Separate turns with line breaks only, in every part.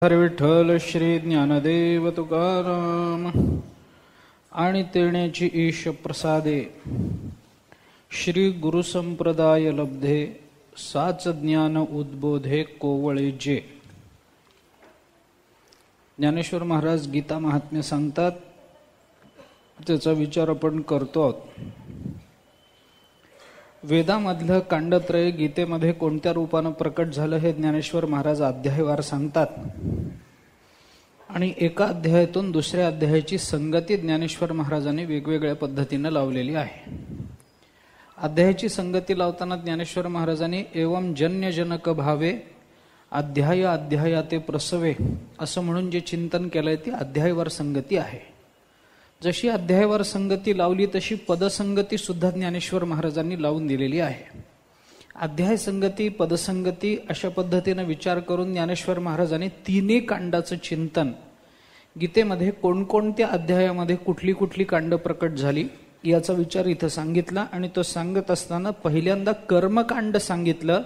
हरी विठ्ठल श्री ज्ञानदेव तुकाराम आणि तेण्याची ईश प्रसादे श्री गुरुसंप्रदाय लब्धे साच ज्ञान उद्बोधे कोवळे जे. ज्ञानेश्वर महाराज गीता महात्म्य सांगतात, त्याचा विचार आपण करतो आहोत. वेदामधलं कांडत्रय गीतेमध्ये कोणत्या रूपानं प्रकट झालं हे ज्ञानेश्वर महाराज अध्यायवार सांगतात. आणि एका अध्यायातून दुसऱ्या अध्यायाची संगती ज्ञानेश्वर महाराजांनी वेगवेगळ्या पद्धतीनं लावलेली आहे. अध्यायाची संगती लावताना ज्ञानेश्वर महाराजांनी एवं जन्यजनक भावे अध्याय अध्यायाते प्रसवे असं म्हणून जे चिंतन केलंय ती अध्यायवार संगती आहे. जशी अध्यायावर संगती लावली तशी पदसंगती सुद्धा ज्ञानेश्वर महाराजांनी लावून दिलेली आहे. अध्याय संगती पदसंगती अशा पद्धतीने विचार करून ज्ञानेश्वर महाराजांनी तिन्ही कांडाचं चिंतन, गीतेमध्ये कोणकोणत्या अध्यायामध्ये कुठली कुठली कांड प्रकट झाली याचा विचार इथं सांगितला. आणि तो सांगत असताना पहिल्यांदा कर्मकांड सांगितलं,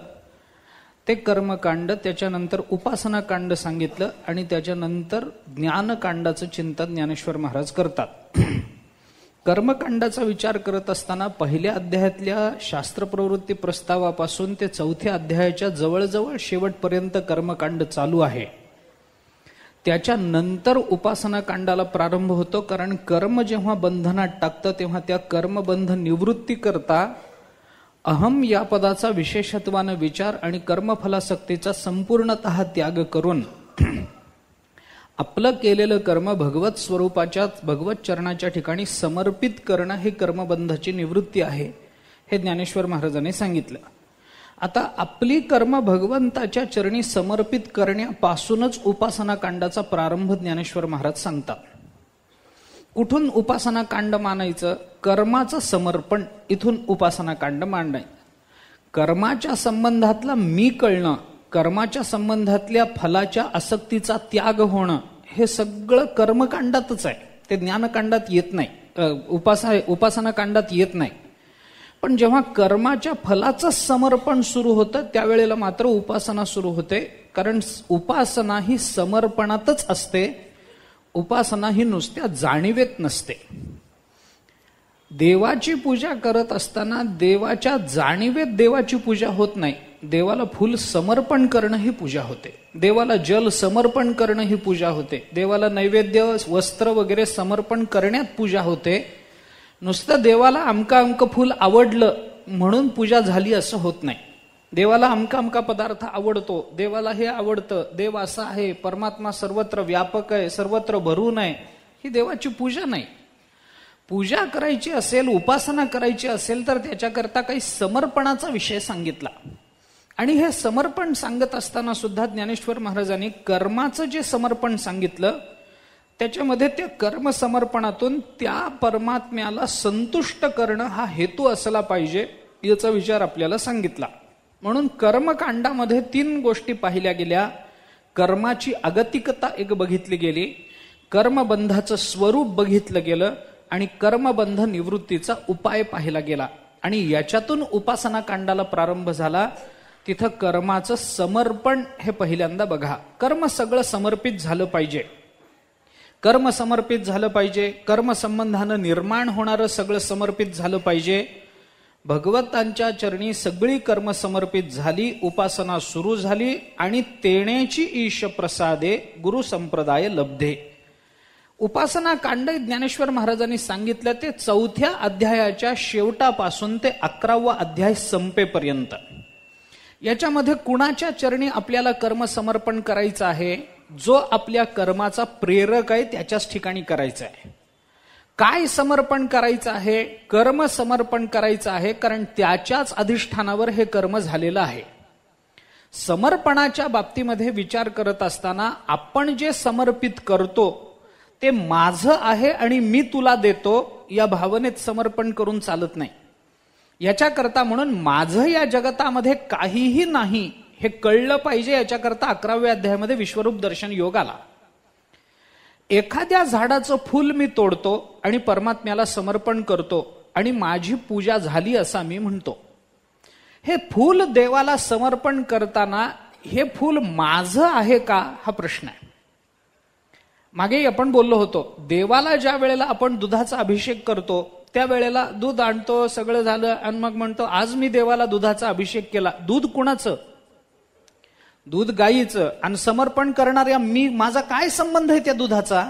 ते कर्मकांड, त्याच्यानंतर उपासना कांड सांगितलं आणि त्याच्यानंतर ज्ञानकांडाचं चिंतन ज्ञानेश्वर महाराज करतात. कर्मकांडाचा विचार करत असताना पहिल्या अध्यायातल्या शास्त्र प्रवृत्ती प्रस्तावापासून ते चौथ्या अध्यायाच्या जवळजवळ शेवटपर्यंत कर्मकांड चालू आहे. त्याच्यानंतर उपासना कांडाला प्रारंभ होतो. कारण कर्म जेव्हा बंधनात टाकतं तेव्हा त्या कर्मबंध निवृत्ती करता अहम या पदाचा विशेषत्वानं विचार आणि कर्मफलासक्तीचा संपूर्णतः त्याग करून आपलं केलेलं कर्म भगवत स्वरूपाच्या भगवत चरणाच्या ठिकाणी समर्पित करणं हे कर्मबंधाची निवृत्ती आहे, हे ज्ञानेश्वर महाराजांनी सांगितलं. आता आपली कर्म भगवंताच्या चरणी समर्पित करण्यापासूनच उपासना कांडाचा प्रारंभ ज्ञानेश्वर महाराज सांगतात. कुठून उपासना कांड मानायचं? कर्माचं समर्पण, इथून उपासना कांड मांडायचं. कर्माच्या संबंधातला मी कळणं, कर्माच्या संबंधातल्या फलाच्या आसक्तीचा त्याग होणं, हे सगळं कर्मकांडातच आहे. ते ज्ञानकांडात येत नाही, उपासना कांडात येत नाही. पण जेव्हा कर्माच्या फलाचं समर्पण सुरू होतं त्यावेळेला मात्र उपासना सुरू होते. कारण उपासना ही समर्पणातच असते, उपासना ही नुसत्या जाणीवेत नसते. देवाची पूजा करत असताना देवाच्या जाणीवेत देवाची पूजा होत नाही. देवाला फुल समर्पण करणं ही पूजा होते, देवाला जल समर्पण करणं ही पूजा होते, देवाला नैवेद्य वस्त्र वगैरे समर्पण करण्यात पूजा होते. नुसतं देवाला अमका फुल आवडलं म्हणून पूजा झाली असं होत नाही. देवाला अमका पदार्थ आवडतो, देवाला हे आवडतं, देव असा आहे, परमात्मा सर्वत्र व्यापक आहे, सर्वत्र भरून आहे, ही देवाची पूजा नाही. पूजा करायची असेल, उपासना करायची असेल तर त्याच्याकरता काही समर्पणाचा विषय सांगितला. आणि हे समर्पण सांगत असताना सुद्धा ज्ञानेश्वर महाराजांनी कर्माचं जे समर्पण सांगितलं त्याच्यामध्ये त्या कर्म समर्पणातून त्या परमात्म्याला संतुष्ट करणं हा हेतू असला पाहिजे याचा विचार आपल्याला सांगितला. म्हणून कर्मकांडामध्ये 3 गोष्टी पाहिल्या गेल्या. कर्माची अगतिकता एक बघितली गेली, कर्मबंधाचं स्वरूप बघितलं गेलं आणि कर्मबंध निवृत्तीचा उपाय पाहिला गेला. आणि याच्यातून उपासना कांडाला प्रारंभ झाला. तिथं कर्माचं समर्पण हे पहिल्यांदा बघा. कर्म सगळं समर्पित झालं पाहिजे, कर्म समर्पित झालं पाहिजे, कर्मसंबंधानं निर्माण होणारं सगळं समर्पित झालं पाहिजे. भगवंतांच्या चरणी सगळी कर्म समर्पित झाली, उपासना सुरू झाली आणि तेण्याची ईश प्रसादे गुरु संप्रदाय लब्धे. उपासना कांड ज्ञानेश्वर महाराजांनी सांगितलं ते 4थ्या अध्यायाच्या शेवटापासून ते 11वा अध्याय संपेपर्यंत. याच्यामध्ये कुणाच्या चरणी आपल्याला कर्म समर्पण करायचं आहे? जो आपल्या कर्माचा प्रेरक आहे त्याच्याच ठिकाणी करायचं आहे. काय समर्पण करायचं आहे? कर्म समर्पण करायचं आहे, कारण त्याच्याच अधिष्ठानावर हे कर्म झालेलं आहे. समर्पणाच्या बाबतीमध्ये विचार करत असताना आपण जे समर्पित करतो ते माझं आहे आणि मी तुला देतो या भावनेत समर्पण करून चालत नाही. याच्याकरता म्हणून माझं या जगतामध्ये काहीही नाही हे कळलं पाहिजे. याच्याकरता 11व्या अध्यायामध्ये विश्वरूप दर्शन योग आला. एखाद्या झाडाचं फूल मी तोडतो आणि परमात्म्याला समर्पण करतो आणि माझी पूजा झाली असा मी म्हणतो. हे फूल देवाला समर्पण करताना हे फूल माझं आहे का हा प्रश्न आहे. मागेही आपण बोललो होतो, देवाला ज्या वेळेला आपण दुधाचा अभिषेक करतो त्या वेळेला दूध आणतो, सगळं झालं आणि मग म्हणतो आज मी देवाला दुधाचा अभिषेक केला. दूध कुणाचं? दूध गायीचं. आणि समर्पण करणाऱ्या माझा काय संबंध आहे त्या दुधाचा?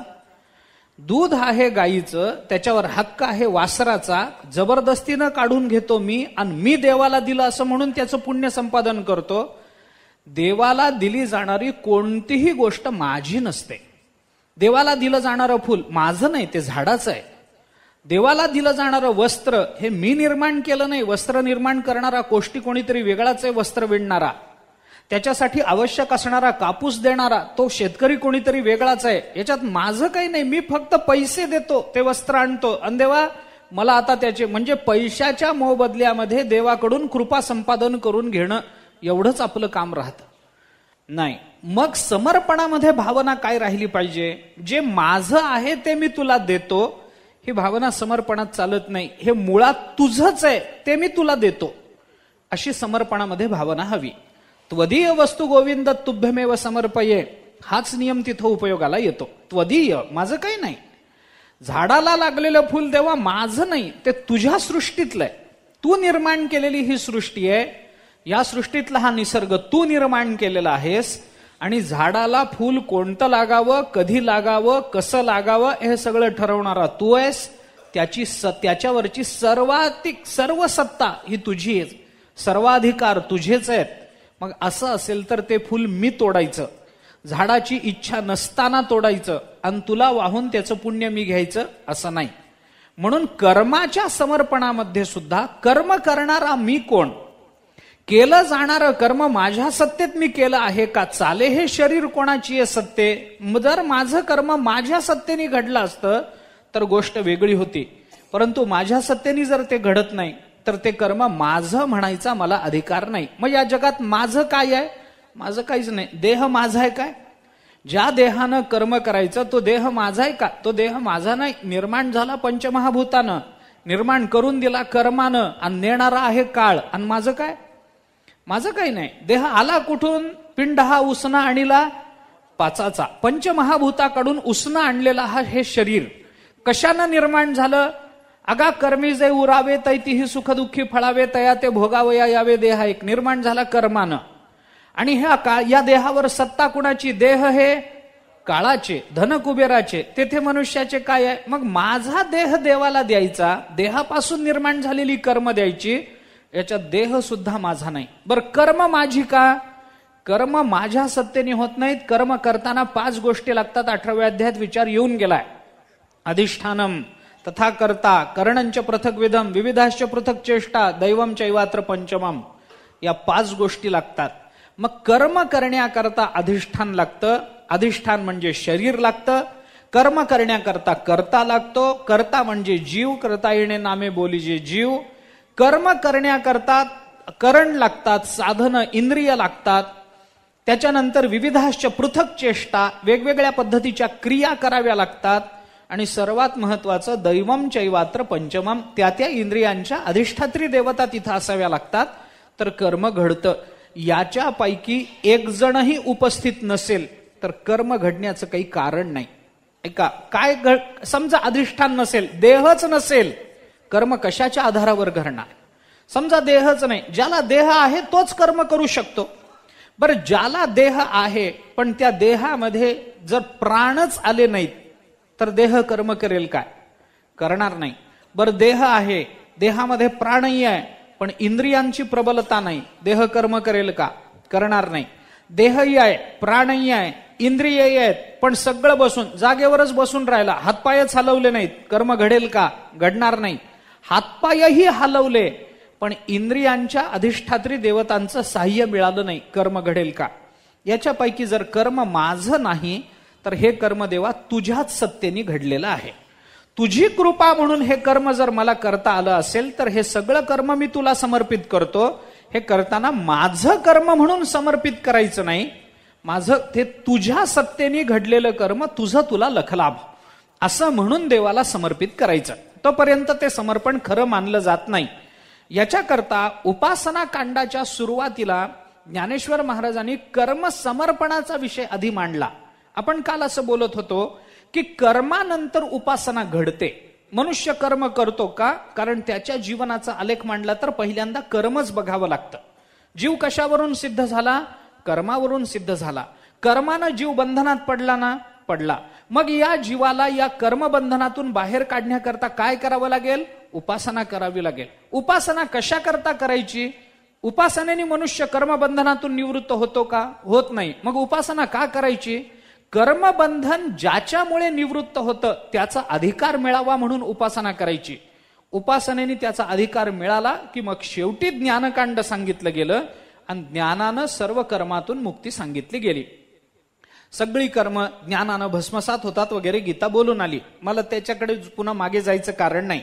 दूध आहे गायीचं, त्याच्यावर हक्क आहे वासराचा, जबरदस्तीनं काढून घेतो मी आणि मी देवाला दिलं असं म्हणून त्याचं पुण्य संपादन करतो. देवाला दिली जाणारी कोणतीही गोष्ट माझी नसते. देवाला दिलं जाणारं फूल माझं नाही, ते झाडाचं आहे. देवाला दिलं जाणारं वस्त्र हे मी निर्माण केलं नाही. वस्त्र निर्माण करणारा कोष्टी कोणीतरी वेगळाच आहे, वस्त्र विणणारा. त्याच्यासाठी आवश्यक असणारा कापूस देणारा तो शेतकरी कोणीतरी वेगळाच आहे. याच्यात माझं काही नाही. मी फक्त पैसे देतो, ते वस्त्र आणतो आणि देवा मला आता त्याचे, म्हणजे पैशाच्या मोबदल्यामध्ये देवाकडून कृपा संपादन करून घेणं एवढंच आपलं काम राहतं. नाही, मग समर्पणामध्ये भावना काय राहिली पाहिजे? जे माझं आहे ते मी तुला देतो, ही भावना समर्पणात चालत नाही. हे मुळात तुझंच आहे, ते मी तुला देतो, अशी समर्पणामध्ये भावना हवी. त्वदीय वस्तू गोविंद तुभ्यमेव समर्पये, हाच नियम तिथं उपयोगाला येतो. त्वदीय, माझं काही नाही. झाडाला लागलेलं फुल देवा माझं नाही, ते तुझ्या सृष्टीतलं आहे. तू निर्माण केलेली ही सृष्टी आहे. या सृष्टीतला हा निसर्ग तू निर्माण केलेला आहेस. आणि झाडाला फूल कोणतं लागावं, कधी लागावं, कसं लागावं हे सगळं ठरवणारा तू आहेस. त्याच्यावरची सर्व सत्ता ही तुझी आहे, सर्वाधिकार तुझेच आहेत. मग असं असेल तर ते फूल मी तोडायचं, झाडाची इच्छा नसताना तोडायचं आणि तुला वाहून त्याचं पुण्य मी घ्यायचं असं नाही. म्हणून कर्माच्या समर्पणामध्ये सुद्धा कर्म करणारा मी कोण, केलं जाणारं कर्म माझ्या सत्तेत मी केलं आहे का, चाले हे शरीर कोणाची आहे सत्ते. जर माझं कर्म माझ्या सत्तेने घडलं असतं तर गोष्ट वेगळी होती. परंतु माझ्या सत्तेने जर ते घडत नाही तर ते कर्म माझं म्हणायचा मला अधिकार नाही. मग या जगात माझं काय आहे? माझं काहीच नाही. देह माझा आहे काय? ज्या देहानं कर्म करायचं तो देह माझा आहे का? तो देह माझा नाही. निर्माण झाला पंचमहाभूतानं, निर्माण करून दिला कर्मानं आणि नेणारा आहे काळ. आणि माझं काय? माझं काही नाही. देह आला कुठून? पिंड हा उसना आणिला पाचाचा. पंचमहाभूताकडून उसना आणलेला हा हे शरीर कशानं निर्माण झालं? अगा कर्मी जे उरावे तैतीही सुख दुःखी फळावे तया ते भोगावया यावे. देह एक निर्माण झाला कर्मानं. आणि या देहावर सत्ता कुणाची? देह हे काळाचे, धन कुबेराचे. तेथे मनुष्याचे काय आहे? मग माझा देह देवाला द्यायचा, देहापासून निर्माण झालेली कर्म द्यायची, याच्यात देह सुद्धा माझा नाही. बरं, कर्म माझी का? कर्म माझ्या सत्तेने होत नाहीत. कर्म करताना 5 गोष्टी लागतात. 18व्या अध्यायात विचार येऊन गेलाय. अधिष्ठानम तथा कर्ता, करणंच पृथक विधम, विविधाश्च पृथक चेष्टा, दैवम चैवात्र पंचमम. या 5 गोष्टी लागतात. मग कर्म करण्याकरता अधिष्ठान लागतं. अधिष्ठान म्हणजे शरीर लागतं. कर्म करण्याकरता कर्ता लागतो. कर्ता म्हणजे जीव. करता येणे नामे बोलीजे जीव. कर्म करण्याकरता करण लागतात, साधनं, इंद्रिय लागतात. त्याच्यानंतर विविधाश्च पृथक चेष्टा, वेगवेगळ्या पद्धतीच्या क्रिया कराव्या लागतात. आणि सर्वात महत्वाचं दैवम चैवात्र पंचमम, त्या इंद्रियांच्या अधिष्ठात्री देवता तिथं असाव्या लागतात, तर कर्म घडतं. याच्यापैकी एक जणही उपस्थित नसेल तर कर्म घडण्याचं काही कारण नाही. ऐका, काय समजा अधिष्ठान नसेल, देहच नसेल, कर्म कशाच्या आधारावर घडणार? समजा देहच नाही, ज्याला देह आहे तोच कर्म करू शकतो. बरं, ज्याला देह आहे पण त्या देहामध्ये जर प्राणच आले नाहीत तर देह कर्म करेल काय? करणार नाही. बरं, देह आहे, देहामध्ये प्राणही आहे पण इंद्रियांची प्रबलता नाही, देह कर्म करेल का? करणार नाही. देहही आहे, प्राणही आहे, इंद्रियही आहेत, पण सगळं बसून, जागेवरच बसून राहिला, हातपायच हलवले नाहीत, कर्म घडेल का? घडणार नाही. हातपायही हलवले पण इंद्रियांच्या अधिष्ठात्री देवतांचं साह्य मिळालं नाही, कर्म घडेल का? याच्यापैकी जर कर्म माझं नाही तर हे कर्म देवा तुझ्याच सत्तेने घडलेलं आहे. तुझी कृपा म्हणून हे कर्म जर मला करता आलं असेल तर हे सगळं कर्म मी तुला समर्पित करतो. हे करताना माझं कर्म म्हणून समर्पित करायचं नाही, माझं ते तुझ्या सत्तेने घडलेलं कर्म तुझं तुला लखलाभ असं म्हणून देवाला समर्पित करायचं. तोपर्यंत ते समर्पण खरं मानलं जात नाही. याच्याकरता उपासना कांडाच्या सुरुवातीला ज्ञानेश्वर महाराजांनी कर्म समर्पणाचा विषय आधी मांडला. आपण काल असं बोलत होतो की कर्मानंतर उपासना घडते. मनुष्य कर्म करतो का? कारण त्याच्या जीवनाचा आलेख मांडला तर पहिल्यांदा कर्मच बघावं लागतं. जीव कशावरून सिद्ध झाला? कर्मावरून सिद्ध झाला. कर्मानं जीव बंधनात पडला ना? पडला. मग या जीवाला या कर्मबंधनातून बाहेर काढण्याकरता काय करावं लागेल? उपासना करावी लागेल. उपासना कशा करता करायची? उपासनेने मनुष्य कर्मबंधनातून निवृत्त होतो का? होत नाही. मग उपासना का करायची? कर्मबंधन ज्याच्यामुळे निवृत्त होतं त्याचा अधिकार मिळावा म्हणून उपासना करायची. उपासनेने त्याचा अधिकार मिळाला की मग शेवटी ज्ञानकांड सांगितलं गेलं आणि ज्ञानानं सर्व कर्मातून मुक्ती सांगितली गेली. सगळी कर्म ज्ञानानं भस्मसात होतात वगैरे गीता बोलून आली. मला त्याच्याकडे पुन्हा मागे जायचं कारण नाही.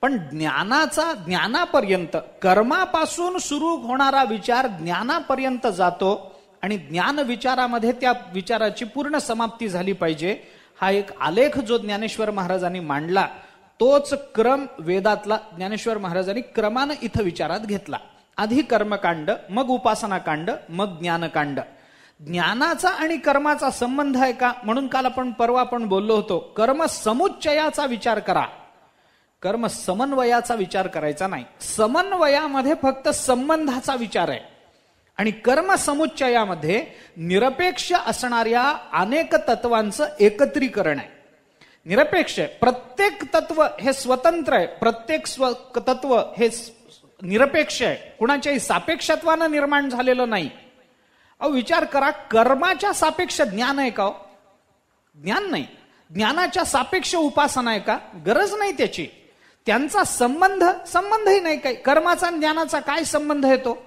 पण ज्ञानापर्यंत कर्मापासून सुरू होणारा विचार ज्ञानापर्यंत जातो आणि ज्ञान विचारामध्ये त्या विचाराची पूर्ण समाप्ती झाली पाहिजे. हा एक आलेख जो ज्ञानेश्वर महाराजांनी मांडला तोच क्रम वेदातला ज्ञानेश्वर महाराजांनी क्रमानं इथं विचारात घेतला. आधी कर्मकांड, मग उपासना कांड, मग ज्ञानकांड. ज्ञानाचा आणि कर्माचा संबंध आहे का? म्हणून काल परवा आपण बोललो होतो, कर्म समुच्चयाचा विचार करा, कर्म समन्वयाचा विचार करायचा नाही. समन्वयामध्ये फक्त संबंधाचा विचार आहे आणि कर्म समुच्चयामध्ये निरपेक्ष असणाऱ्या अनेक तत्वांचं एकत्रीकरण आहे. निरपेक्ष आहे, प्रत्येक तत्व हे स्वतंत्र आहे, प्रत्येक तत्व हे निरपेक्ष आहे, कुणाच्याही सापेक्षत्वानं निर्माण झालेलं नाही. विचार करा, कर्माच्या सापेक्ष ज्ञान आहे का? ज्ञान नाही. ज्ञानाच्या सापेक्ष उपासना आहे का? गरज नाही त्याची. त्यांचा संबंधही नाही. काही कर्माचा ज्ञानाचा काय संबंध येतो?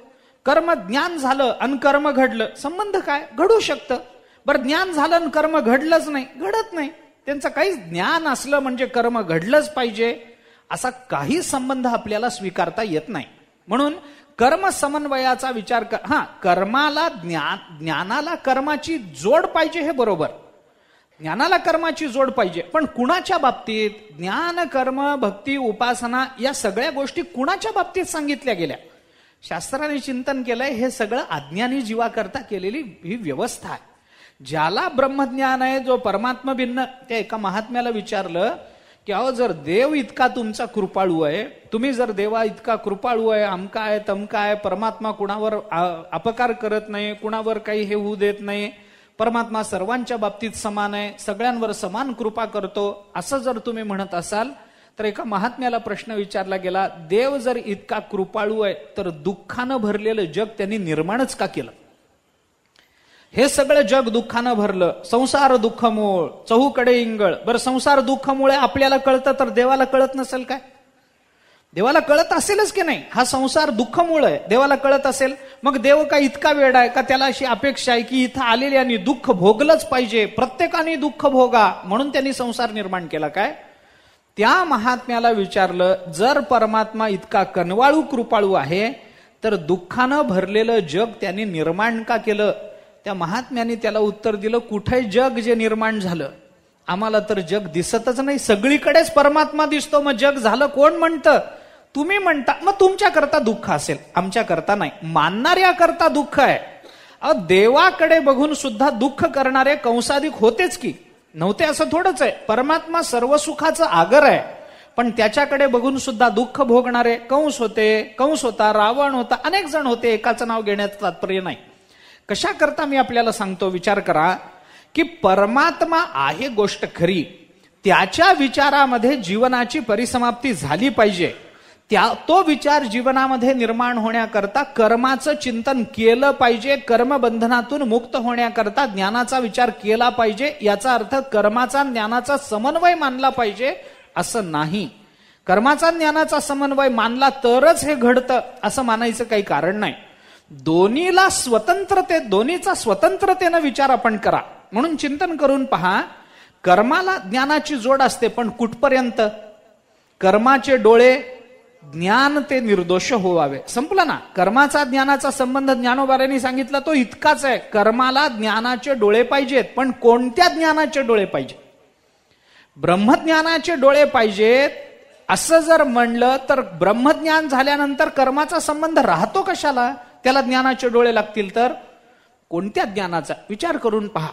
कर्म ज्ञान झालं आणि कर्म घडलं, संबंध काय? घडू शकतं. बरं, ज्ञान झालं आणि कर्म घडलंच नाही, घडत नाही. त्यांचं काही ज्ञान असलं म्हणजे कर्म घडलंच पाहिजे असा काही संबंध आपल्याला स्वीकारता येत नाही. म्हणून कर्म समन्वयाचा विचार कर्माला ज्ञानाला कर्माची जोड पाहिजे, हे बरोबर. ज्ञानाला कर्माची जोड पाहिजे, पण कुणाच्या बाबतीत? ज्ञान, कर्म, भक्ती, उपासना या सगळ्या गोष्टी कुणाच्या बाबतीत सांगितल्या गेल्या? शास्त्राने चिंतन केलंय, हे सगळं अज्ञानी जीवाकरता केलेली ही व्यवस्था आहे. ज्याला ब्रह्मज्ञान आहे, जो परमात्मा भिन्न, त्या एका महात्म्याला विचारलं की अहो, जर देव इतका तुमचा कृपाळू आहे, तुम्ही जर देवा इतका कृपाळू आहे, अमका आहे तमका आहे, परमात्मा कुणावर अपकार करत नाही, कुणावर काही हे होऊ देत नाही, परमात्मा सर्वांच्या बाबतीत समान आहे, सगळ्यांवर समान कृपा करतो, असं जर तुम्ही म्हणत असाल तर एका महात्म्याला प्रश्न विचारला गेला, देव जर इतका कृपाळू आहे तर दुःखानं भरलेलं जग त्यांनी निर्माणच का केलं? हे सगळं जग दुःखानं भरलं, संसार दुःखमूळ चहूकडे इंगळ. बरं, संसार दुःखमुळे आपल्याला कळतं तर देवाला कळत नसेल काय? देवाला कळत असेलच की नाही? हा संसार दुःखमूळ आहे, देवाला कळत असेल. मग देव का इतका वेडा आहे का त्याला अशी अपेक्षा आहे की इथं आलेल्यानी दुःख भोगलंच पाहिजे, प्रत्येकाने दुःख भोगा म्हणून त्यांनी संसार निर्माण केला काय? त्या महात्म्याला विचारलं, जर परमात्मा इतका कनवाळू कृपाळू आहे तर दुःखानं भरलेलं जग त्यांनी निर्माण का केलं? त्या महात्म्याने त्याला उत्तर दिलं, कुठे जग जे निर्माण झालं? आम्हाला तर जग दिसतच नाही, सगळीकडेच परमात्मा दिसतो, मग जग झालं कोण म्हणतं? तुम्ही म्हणता. मग तुमच्या करता दुःख असेल, आमच्या करता नाही. मानणाऱ्या करता दुःख आहे. देवाकडे बघून सुद्धा दुःख करणारे कंसाधिक होतेच की नव्हते असं थोडंच आहे. परमात्मा सर्व सुखाचं आगर आहे, पण त्याच्याकडे बघून सुद्धा दुःख भोगणारे कंस होते, कंस होता, रावण होता, अनेक जण होते. एकाचं नाव घेण्याचं तात्पर्य नाही. कशा करता मी आपल्याला सांगतो, विचार करा की परमात्मा आहे गोष्ट खरी, त्याच्या विचारामध्ये जीवनाची परिसमाप्ती झाली पाहिजे. तो विचार जीवनामध्ये निर्माण होण्याकरता कर्माचं चिंतन केलं पाहिजे, कर्मबंधनातून मुक्त होण्याकरता ज्ञानाचा विचार केला पाहिजे. याचा अर्थ कर्माचा ज्ञानाचा समन्वय मानला पाहिजे असं नाही. कर्माचा ज्ञानाचा समन्वय मानला तरच हे घडतं असं मानायचं काही कारण नाही. दोन्हीचा स्वतंत्रतेनं विचार आपण करा. म्हणून चिंतन करून पहा, कर्माला ज्ञानाची जोड असते, पण कुठपर्यंत? कर्माचे डोळे ज्ञान ते निर्दोष होवावे, संपलं ना. कर्माचा ज्ञानाचा संबंध ज्ञानोबाऱ्यांनी सांगितला तो इतकाच आहे. कर्माला ज्ञानाचे डोळे पाहिजेत, पण कोणत्या ज्ञानाचे डोळे पाहिजे? ब्रह्मज्ञानाचे डोळे पाहिजेत असं जर म्हणलं तर ब्रह्मज्ञान झाल्यानंतर कर्माचा संबंध राहतो कशाला? त्याला ज्ञानाचे डोळे लागतील तर कोणत्या ज्ञानाचा? विचार करून पहा.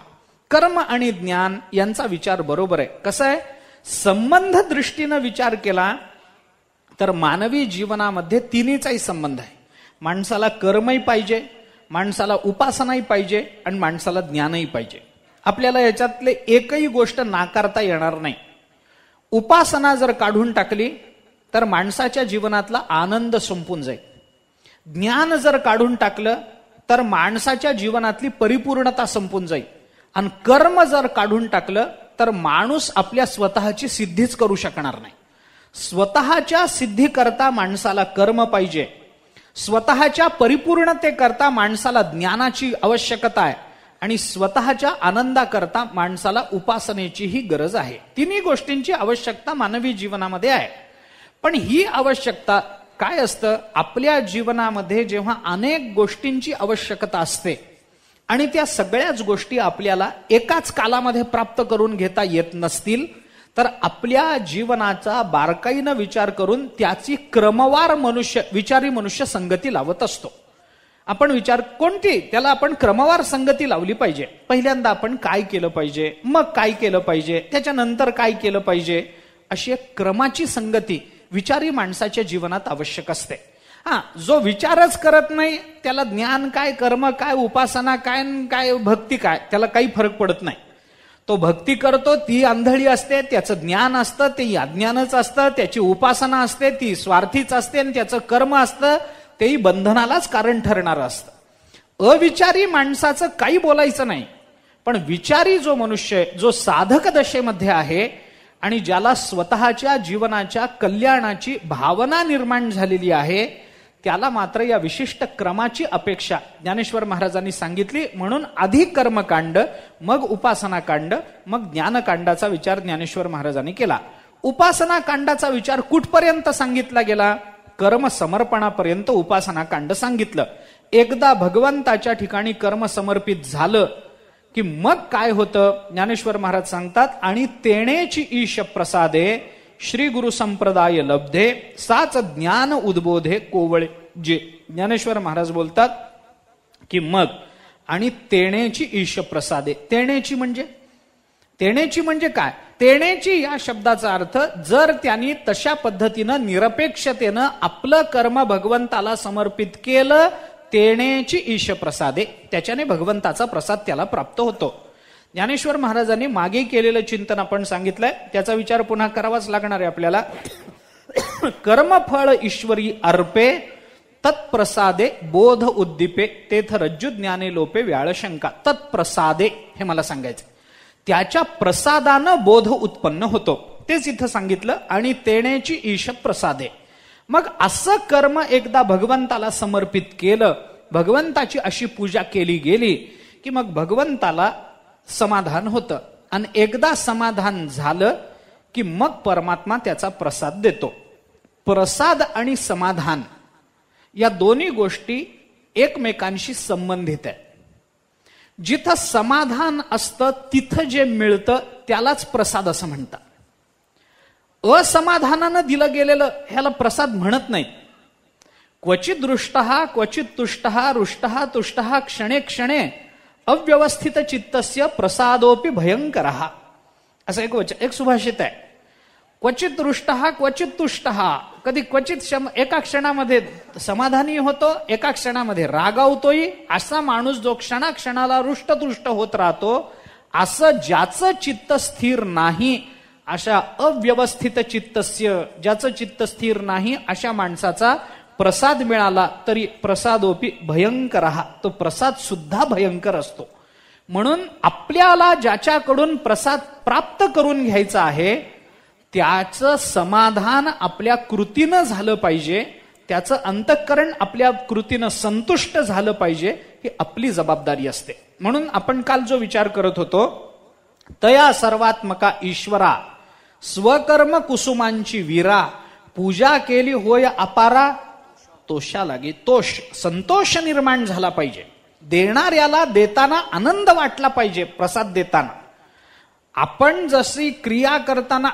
कर्म आणि ज्ञान यांचा विचार बरोबर आहे. कसं आहे, संबंध दृष्टीनं विचार केला तर मानवी जीवनामध्ये तिन्हीचाही संबंध आहे. माणसाला कर्मही पाहिजे, माणसाला उपासनाही पाहिजे आणि माणसाला ज्ञानही पाहिजे. आपल्याला याच्यातले एकही गोष्ट नाकारता येणार नाही. उपासना जर काढून टाकली तर माणसाच्या जीवनातला आनंद संपून जाईल. ज्ञान जर काढून टाकलं तर माणसाच्या जीवनातली परिपूर्णता संपून जाईल. आणि कर्म जर काढून टाकलं तर माणूस आपल्या स्वतःची सिद्धीच करू शकणार नाही. स्वतःच्या सिद्धीकरता माणसाला कर्म पाहिजे, स्वतःच्या परिपूर्णतेकरता माणसाला ज्ञानाची आवश्यकता आहे आणि स्वतःच्या आनंदाकरता माणसाला उपासनेचीही गरज आहे. तिन्ही गोष्टींची आवश्यकता मानवी जीवनामध्ये आहे. पण ही आवश्यकता काय असतं, आपल्या जीवनामध्ये जेव्हा अनेक गोष्टींची आवश्यकता असते आणि त्या सगळ्याच गोष्टी आपल्याला एकाच कालामध्ये प्राप्त करून घेता येत नसतील तर आपल्या जीवनाचा बारकाईनं विचार करून त्याची क्रमवार विचारी मनुष्य संगती लावत असतो. आपण विचार कोणती, त्याला आपण क्रमवार संगती लावली पाहिजे. पहिल्यांदा आपण काय केलं पाहिजे, मग काय केलं पाहिजे, त्याच्यानंतर काय केलं पाहिजे, अशी एक क्रमाची संगती विचारी माणसाच्या जीवनात आवश्यक असते. जो विचारच करत नाही त्याला ज्ञान काय, कर्म काय, उपासना काय, काय भक्ती काय, त्याला काही फरक पडत नाही. तो भक्ती करतो ती आंधळी असते, त्याचं ज्ञान असतं ते अज्ञानच असतं, त्याची उपासना असते ती स्वार्थीच असते आणि त्याचं कर्म असतं तेही बंधनालाच कारण ठरणारं असतं. अविचारी माणसाचं काही बोलायचं नाही. पण विचारी जो मनुष्य आहे, जो साधक दशेमध्ये आहे आणि ज्याला स्वतःच्या जीवनाच्या कल्याणाची भावना निर्माण झालेली आहे, त्याला मात्र या विशिष्ट क्रमाची अपेक्षा ज्ञानेश्वर महाराजांनी सांगितली. म्हणून आधी कर्मकांड, मग उपासना कांड, मग ज्ञानकांडाचा विचार ज्ञानेश्वर महाराजांनी केला. उपासना कांडाचा विचार कुठपर्यंत सांगितला गेला, कर्म समर्पणापर्यंत उपासना कांड सांगितलं. एकदा भगवंताच्या ठिकाणी कर्म समर्पित झालं की मग काय होतं, ज्ञानेश्वर महाराज सांगतात, आणि तेणेची ईश प्रसादे श्री गुरु संप्रदाय लब्धे साच ज्ञान उद्बोधे कोवळे जे. ज्ञानेश्वर महाराज बोलतात की मग आणि तेणेची ईश प्रसादे. तेणेची म्हणजे काय, तेणेची या शब्दाचा अर्थ जर त्यांनी तशा पद्धतीनं निरपेक्षतेनं आपलं कर्म भगवंताला समर्पित केलं, तेणेची ईश प्रसादे, त्याच्याने भगवंताचा प्रसाद त्याला प्राप्त होतो. ज्ञानेश्वर महाराजांनी मागे केलेलं चिंतन आपण सांगितलंय, त्याचा विचार पुन्हा करावाच लागणार आहे आपल्याला. कर्मफळ ईश्वरी अर्पे तत्प्रसादे बोध उद्दीपे तेथ रज्जू ज्ञाने लोपे व्याळशंका. तत्प्रसादे हे मला सांगायचं, त्याच्या प्रसादानं बोध उत्पन्न होतो, तेच इथं सांगितलं. आणि तेणेची ईश प्रसादे, मग असं कर्म एकदा भगवंताला समर्पित केलं, भगवंताची अशी पूजा केली गेली की मग भगवंताला समाधान होतं. आणि एकदा समाधान झालं की मग परमात्मा त्याचा प्रसाद देतो. प्रसाद आणि समाधान या दोन्ही गोष्टी एकमेकांशी संबंधित आहेत. जिथं समाधान असतं तिथं जे मिळतं त्यालाच प्रसाद असं म्हणतात. असमाधानानं दिलं गेलेलं ह्याला प्रसाद म्हणत नाहीत. क्वचित दृष्टः क्वचित तुष्टः रुष्टः तुष्टः क्षणे क्षणे अव्यवस्थित चित्तस्य प्रसादोपि भयंकर, असं एक सुभाषित आहे. क्वचित रुष्टः क्वचित तुष्टः, कधी क्वचित एका क्षणामध्ये समाधानी होतो, एका क्षणामध्ये रागावतोय. असा माणूस जो क्षणाक्षणाला रुष्टतुष्ट होत राहतो, असं ज्याचं चित्त स्थिर नाही, अशा अव्यवस्थित चित्तस्य, ज्याचं चित्त स्थिर नाही अशा माणसाचा प्रसाद मिळाला तरी प्रसादोपी भयंकर, तो प्रसाद सुद्धा भयंकर असतो. म्हणून आपल्याला ज्याच्याकडून प्रसाद प्राप्त करून घ्यायचा आहे त्याचं समाधान आपल्या कृतीनं झालं पाहिजे, त्याचं अंतःकरण आपल्या कृतीनं संतुष्ट झालं पाहिजे, ही आपली जबाबदारी असते. म्हणून आपण काल जो विचार करत होतो, तया सर्वात्मका ईश्वरा स्वकर्म कुसुमांची वीरा पूजा केली होय अपारा तोषा लागे. संतोष निर्माण झाला पाहिजे, देणाऱ्याला देताना आनंद वाटला पाहिजे. प्रसाद देताना आपण जशी क्रिया करताना,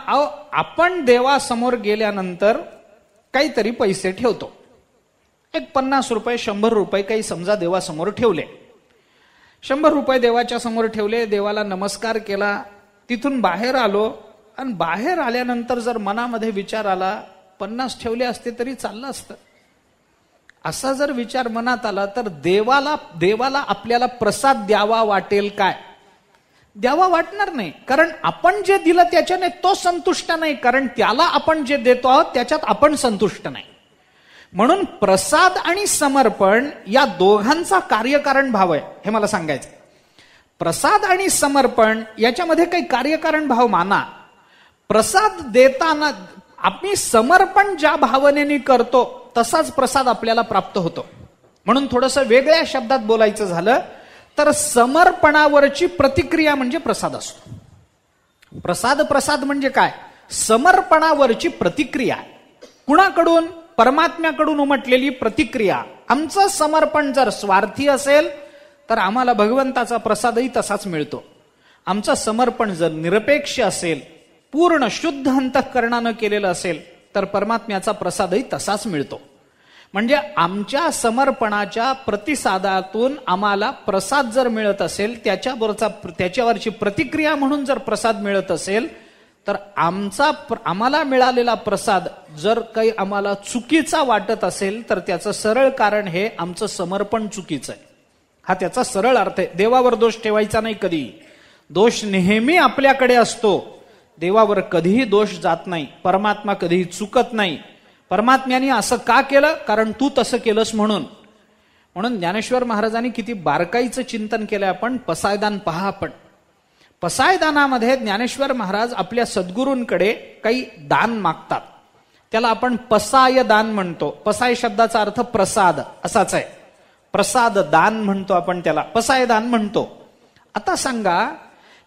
आपण देवासमोर गेल्यानंतर काहीतरी पैसे ठेवतो, एक 50 रुपये 100 रुपये काही समजा देवासमोर ठेवले 100 रुपये देवाच्या समोर ठेवले, देवाला नमस्कार केला, तिथून बाहेर आलो आणि बाहेर आल्यानंतर जर मनामध्ये विचार आला 50 ठेवले असते तरी चाललं असतं, असा जर विचार मनात आला तर देवाला आपल्याला प्रसाद द्यावा वाटेल काय? द्यावा वाटणार नाही. कारण आपण जे दिलं त्याच्याने तो संतुष्ट नाही, कारण त्याला आपण जे देतो आहोत त्याच्यात आपण संतुष्ट नाही. म्हणून प्रसाद आणि समर्पण या दोघांचा कार्यकारण भाव आहे हे मला सांगायचं. प्रसाद आणि समर्पण याच्यामध्ये काही कार्यकारण भाव माना. प्रसाद देताना आम्ही समर्पण ज्या भावनेने करतो तसाच प्रसाद आपल्याला प्राप्त होतो. म्हणून थोडंसं वेगळ्या शब्दात बोलायचं झालं तर समर्पणावरची प्रतिक्रिया म्हणजे प्रसाद असतो. प्रसाद म्हणजे काय? समर्पणावरची प्रतिक्रिया. कुणाकडून? परमात्म्याकडून उमटलेली प्रतिक्रिया. आमचं समर्पण जर स्वार्थी असेल तर आम्हाला भगवंताचा प्रसादही तसाच मिळतो. आमचं समर्पण जर निरपेक्ष असेल, पूर्ण शुद्ध अंतःकरणानं केलेलं असेल तर परमात्म्याचा प्रसादही तसाच मिळतो. म्हणजे आमच्या समर्पणाच्या प्रतिसादातून आम्हाला प्रसाद जर मिळत असेल, त्याच्यावरची प्रतिक्रिया म्हणून जर प्रसाद मिळत असेल तर आम्हाला मिळालेला प्रसाद जर काही आम्हाला चुकीचा वाटत असेल तर त्याचं सरळ कारण हे आमचं समर्पण चुकीचं आहे. हा त्याचा सरळ अर्थ आहे. देवावर दोष ठेवायचा नाही कधी. दोष नेहमी आपल्याकडे असतो. देवावर कधीही दोष जात नाही. परमात्मा कधीही चुकत नाही. परमात्म्याने असं का केलं? कारण तू तसं केलंस म्हणून. म्हणून ज्ञानेश्वर महाराजांनी किती बारकाईचं चिंतन केलं. आपण पसायदान पहा. आपण पसायदानामध्ये ज्ञानेश्वर महाराज आपल्या सद्गुरूंकडे काही दान मागतात. त्याला आपण पसाय दान म्हणतो. पसाय शब्दाचा अर्थ प्रसाद असाच आहे. प्रसाद दान म्हणतो आपण त्याला, पसाय दान म्हणतो. आता सांगा,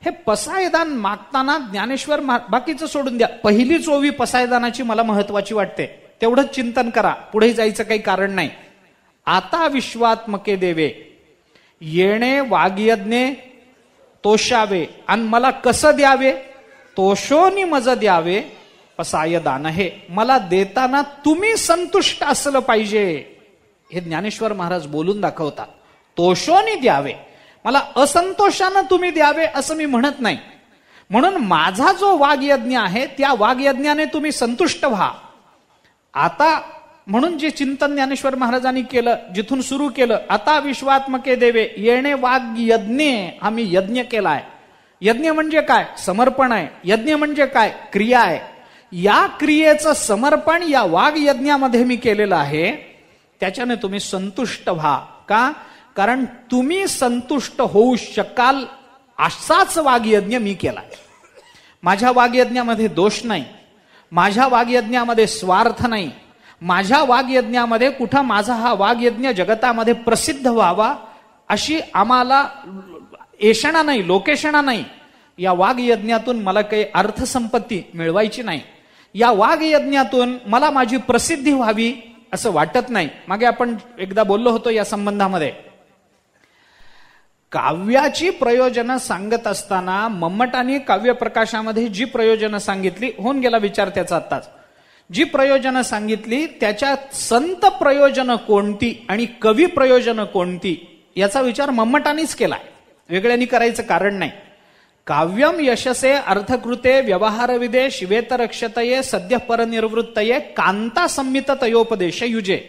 हे पसायदान मागताना ज्ञानेश्वर बाकीचं सोडून द्या, पहिलीच ओवी पसायदानाची मला महत्वाची वाटते. तेवढंच चिंतन करा, पुढे जायचं काही कारण नाही. आता विश्वात्मके देवे येणे वाग्यज्ञे तोषावे, आणि मला कसं द्यावे? तोषोनी मज द्यावे पसाय दान. हे मला देताना तुम्ही संतुष्ट असलं पाहिजे हे ज्ञानेश्वर महाराज बोलून दाखवतात. तोषोनी द्यावे, मला असंतोषानं तुम्ही द्यावे असं मी म्हणत नाही. म्हणून माझा जो वाग्यज्ञ आहे त्या वाग्यज्ञाने तुम्ही संतुष्ट व्हा. आता म्हणून जे चिंतन ज्ञानेश्वर महाराजांनी केलं, जिथून सुरू केलं, आता विश्वात्मके देवे येणे वाग्यज्ञे, आम्ही यज्ञ केलाय. यज्ञ म्हणजे काय? समर्पण आहे. यज्ञ म्हणजे काय? क्रिया आहे. या क्रियेचं समर्पण या वाग्यज्ञामध्ये मी केलेलं आहे. त्याच्याने तुम्ही संतुष्ट व्हा. का? कारण तुम्ही संतुष्ट होऊ शकाल असाच वाग्यज्ञ मी केलाय. माझ्या वाग्यज्ञामध्ये दोष नाही. माझ्या वाग्यज्ञामध्ये स्वार्थ नाही. माझ्या वाग्यज्ञामध्ये कुठं माझा हा वाग्यज्ञ जगतामध्ये प्रसिद्ध व्हावा अशी आम्हाला एषणा नाही, लोकेशणा नाही. या वाग्यज्ञातून मला काही अर्थसंपत्ती मिळवायची नाही. या वाग्यज्ञातून मला माझी प्रसिद्धी व्हावी असं वाटत नाही. मागे आपण एकदा बोललो होतो या संबंधामध्ये. काव्याची प्रयोजनं सांगत असताना मम्मटाने काव्यप्रकाशामध्ये जी प्रयोजनं सांगितली, होऊन गेला विचार त्याचा आत्ताच, जी प्रयोजनं सांगितली त्याच्यात संत प्रयोजनं कोणती आणि कवी प्रयोजनं कोणती याचा विचार मम्मटानेच केलाय. वेगळ्यांनी करायचं कारण नाही. काव्यम यशसे अर्थकृते व्यवहारविदे शिवेतरक्षतये सद्य परनिर्वृत्तये कांता संमित तयोपदेश युजे.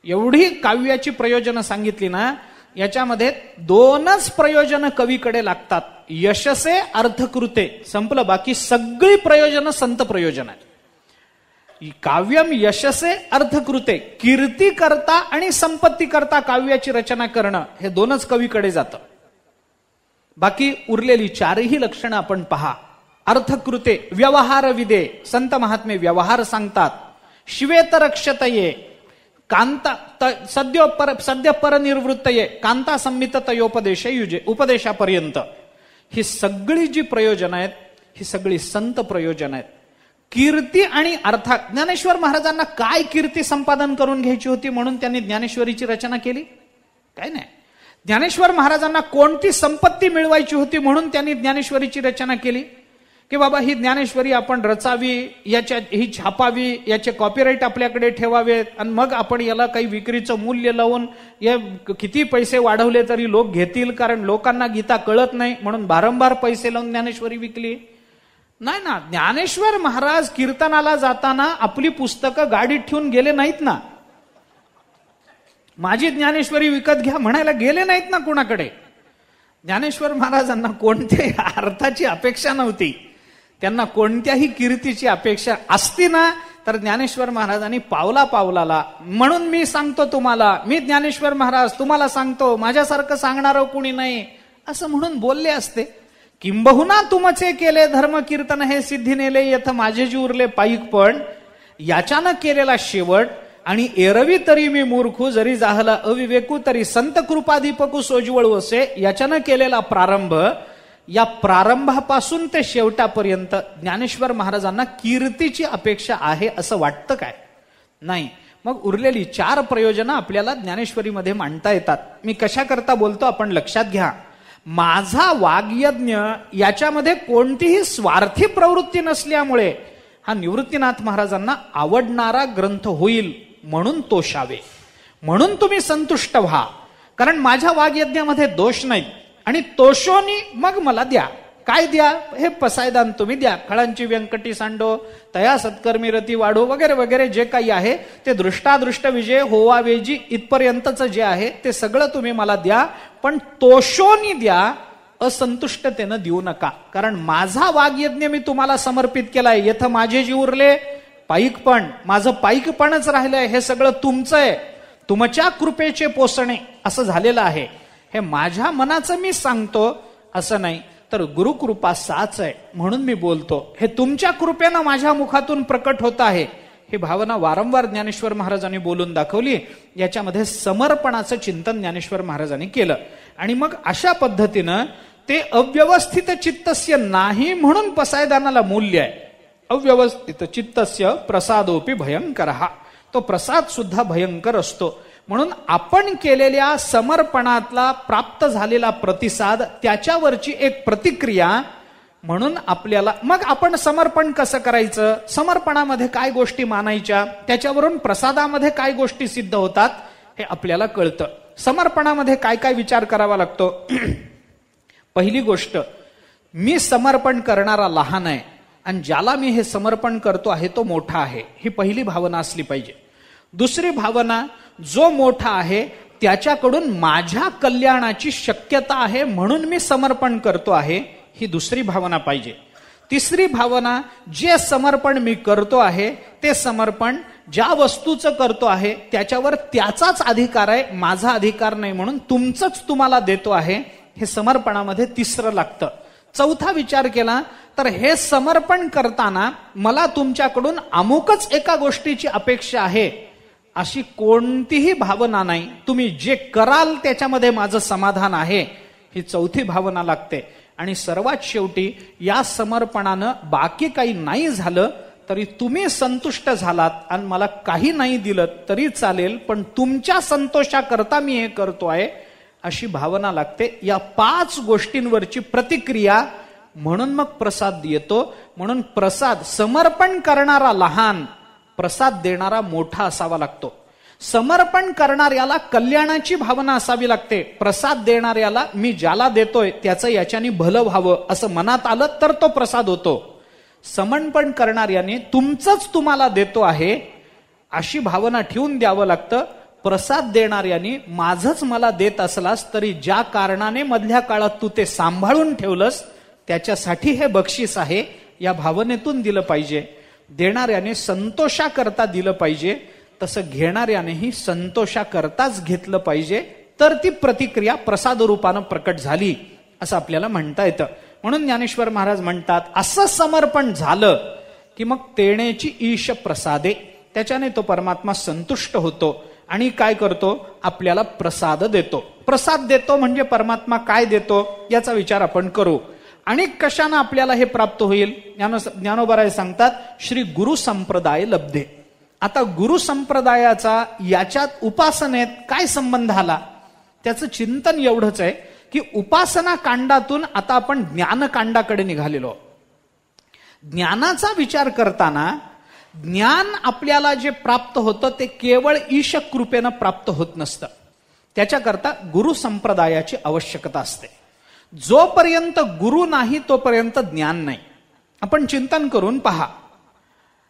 एवढी काव्याची प्रयोजनं सांगितली ना, याच्यामध्ये 2च प्रयोजनं कवीकडे लागतात. यशसे अर्थकृते संपलं, बाकी सगळी प्रयोजनं संत प्रयोजन आहेत. काव्यम यशसे अर्थकृते, कीर्ती करता आणि संपत्ती करता काव्याची रचना करणं हे 2च कवीकडे जातं. बाकी उरलेली 4ही लक्षणं आपण पहा. अर्थकृते व्यवहार विदे, संत महात्मे व्यवहार सांगतात. शिवेतरक्षतये कांता सद्य परनिर्वृत्तये कांता संमित तयोपदेश युजे, उपदेशापर्यंत ही सगळी जी प्रयोजन आहेत ही सगळी संत प्रयोजन आहेत. कीर्ती आणि अर्थात ज्ञानेश्वर महाराजांना काय कीर्ती संपादन करून घ्यायची होती म्हणून त्यांनी ज्ञानेश्वरीची रचना केली? काय नाही. ज्ञानेश्वर महाराजांना कोणती संपत्ती मिळवायची होती म्हणून त्यांनी ज्ञानेश्वरीची रचना केली? की बाबा ही ज्ञानेश्वरी आपण रचावी, ही छापावी, याचे कॉपीराईट आपल्याकडे ठेवावेत आणि मग आपण याला काही विक्रीचं मूल्य लावून या किती पैसे वाढवले तरी लोक घेतील, कारण लोकांना गीता कळत नाही म्हणून भारंभार पैसे लावून ज्ञानेश्वरी विकली. नाही ना, ज्ञानेश्वर महाराज कीर्तनाला जाताना आपली पुस्तकं गाडीत ठेवून गेले नाहीत ना. माझी ज्ञानेश्वरी विकत घ्या म्हणायला गेले नाहीत ना कुणाकडे. ज्ञानेश्वर महाराजांना कोणत्याही अर्थाची अपेक्षा नव्हती, त्यांना कोणत्याही कीर्तीची अपेक्षा असती ना तर ज्ञानेश्वर महाराजांनी पावला पावलाला, म्हणून मी सांगतो तुम्हाला, मी ज्ञानेश्वर महाराज तुम्हाला सांगतो, माझ्यासारखं सांगणारं कुणी नाही असं म्हणून बोलले असते. किंबहुना तुमचे केले धर्म कीर्तन हे सिद्धी नेले, यथ माझे जी उरले पाईक पण, याच्यानं केलेला शेवट आणि एरवी तरी मी मूर्खू, जरी जाहला अविवेकू तरी संत कृपादीपकू सोजवळू असे, याच्यानं केलेला प्रारंभ, या प्रारंभापासून ते शेवटापर्यंत ज्ञानेश्वर महाराजांना कीर्तीची अपेक्षा आहे असं वाटतं काय? नाही. मग उरलेली 4 प्रयोजनं आपल्याला ज्ञानेश्वरीमध्ये मांडता येतात. मी कशा करता बोलतो आपण लक्षात घ्या. माझा वाग्यज्ञ याच्यामध्ये कोणतीही स्वार्थी प्रवृत्ती नसल्यामुळे हा निवृत्तीनाथ महाराजांना आवडणारा ग्रंथ होईल म्हणून तोषावे, म्हणून तुम्ही संतुष्ट व्हा, कारण माझ्या वाग्यज्ञामध्ये दोष नाही. आणि तोषोनी मग मला द्या. काय द्या? हे पसायदान तुम्ही द्या. खळांची व्यंकटी सांडो, तया सत्कर्मी रती वाढो वगैरे वगैरे जे काही आहे ते दृष्टादृष्ट विजय होवावेजी इथपर्यंतच जे आहे ते सगळं तुम्ही मला द्या, पण तोषोनी द्या, असंतुष्टतेनं देऊ नका. कारण माझा वाग्यज्ञ मी तुम्हाला समर्पित केलाय. यथ माझे जी उरले पाईकपण, माझं पाईकपणच राहिलंय, हे सगळं तुमचं आहे, तुमच्या कृपेचे पोसणे असं झालेलं आहे. हे माझ्या मनाचं मी सांगतो असं नाही, तर गुरुकृपा साच आहे म्हणून मी बोलतो. हे तुमच्या कृपेनं माझ्या मुखातून प्रकट होत आहे. ही भावना वारंवार ज्ञानेश्वर महाराजांनी बोलून दाखवली. याच्यामध्ये समर्पणाचं चिंतन ज्ञानेश्वर महाराजांनी केलं. आणि मग अशा पद्धतीनं ते अव्यवस्थित चित्तस्य नाही म्हणून पसायदानाला मूल्य आहे. अव्यवस्थित चित्तस्य प्रसादोपी भयंकर, हा तो प्रसाद सुद्धा भयंकर असतो. म्हणून आपण केलेल्या समर्पणातला प्राप्त झालेला प्रतिसाद, त्याच्यावरची एक प्रतिक्रिया म्हणून आपल्याला, मग आपण समर्पण कसं करायचं, समर्पणामध्ये काय गोष्टी मानायच्या, त्याच्यावरून प्रसादामध्ये काय गोष्टी सिद्ध होतात हे आपल्याला कळतं. समर्पणामध्ये काय काय विचार करावा लागतो. पहिली गोष्ट, मी समर्पण करणारा लहान आहे आणि ज्याला मी हे समर्पण करतो आहे तो मोठा आहे, ही पहिली भावना असली पाहिजे. दुसरी भावना, जो मोठा आहे त्याच्याकडून माझ्या कल्याणाची शक्यता आहे म्हणून मी समर्पण करतो आहे, ही दुसरी भावना पाहिजे. तिसरी भावना, जे समर्पण मी करतो आहे ते समर्पण ज्या वस्तूचं करतो आहे त्याच्यावर त्याचाच अधिकार आहे, माझा अधिकार नाही, म्हणून तुमचंच तुम्हाला देतो आहे, हे समर्पणामध्ये तिसरं लागतं. चौथा विचार केला तर हे समर्पण करताना मला तुमच्याकडून अमुकच एका गोष्टीची अपेक्षा आहे अशी कोणतीही भावना नाही. तुम्ही जे कराल त्याच्यामध्ये माझं समाधान आहे, ही चौथी भावना लागते. आणि सर्वात शेवटी, या समर्पणानं बाकी काही नाही झालं तरी तुम्ही संतुष्ट झालात आणि मला काही नाही दिलं तरी चालेल, पण तुमच्या संतोषाकरता मी हे करतो आहे, अशी भावना लागते. या 5 गोष्टींवरची प्रतिक्रिया म्हणून मग प्रसाद येतो. म्हणून प्रसाद, समर्पण करणारा लहान, प्रसाद देणारा मोठा असावा लागतो. समर्पण करणाऱ्याला कल्याणाची भावना असावी लागते. प्रसाद देणाऱ्याला मी ज्याला देतोय त्याचं याच्याने भलं व्हावं असं मनात आलं तर तो प्रसाद होतो. समर्पण करणाऱ्याने तुमचंच तुम्हाला देतो आहे अशी भावना ठेवून द्यावं लागतं. प्रसाद देणाऱ्याने माझंच मला देत असलास तरी ज्या कारणाने मधल्या काळात तू ते सांभाळून ठेवलंस त्याच्यासाठी हे बक्षीस आहे, या भावनेतून दिलं पाहिजे. देणाऱ्याने संतोषाकरता दिलं पाहिजे, तसं घेणाऱ्यानेही संतोषाकरताच घेतलं पाहिजे, तर ती प्रतिक्रिया प्रसाद रूपानं प्रकट झाली असं आपल्याला म्हणता येतं. म्हणून ज्ञानेश्वर महाराज म्हणतात, असं समर्पण झालं की मग तेणेची ईश प्रसादे, त्याच्याने तो परमात्मा संतुष्ट होतो आणि काय करतो, आपल्याला प्रसाद देतो. प्रसाद देतो म्हणजे परमात्मा काय देतो याचा विचार आपण करू. आणि कशाने आपल्याला हे प्राप्त होईल, ज्ञानोबाराय सांगतात, श्री गुरु संप्रदाय लब्धे. आता गुरु संप्रदायाचा याच्यात उपासनेत काय संबंध आला, त्याचं चिंतन एवढंच आहे की उपासना कांडातून आता आपण ज्ञानकांडाकडे निघालेलो. ज्ञानाचा विचार करताना ज्ञान आपल्याला जे प्राप्त होतं ते केवळ ईश कृपेनं प्राप्त होत नसतं. त्याच्याकरता गुरु संप्रदायाची आवश्यकता असते. जोपर्यंत गुरु नाही तोपर्यंत ज्ञान नाही. आपण चिंतन करून पहा.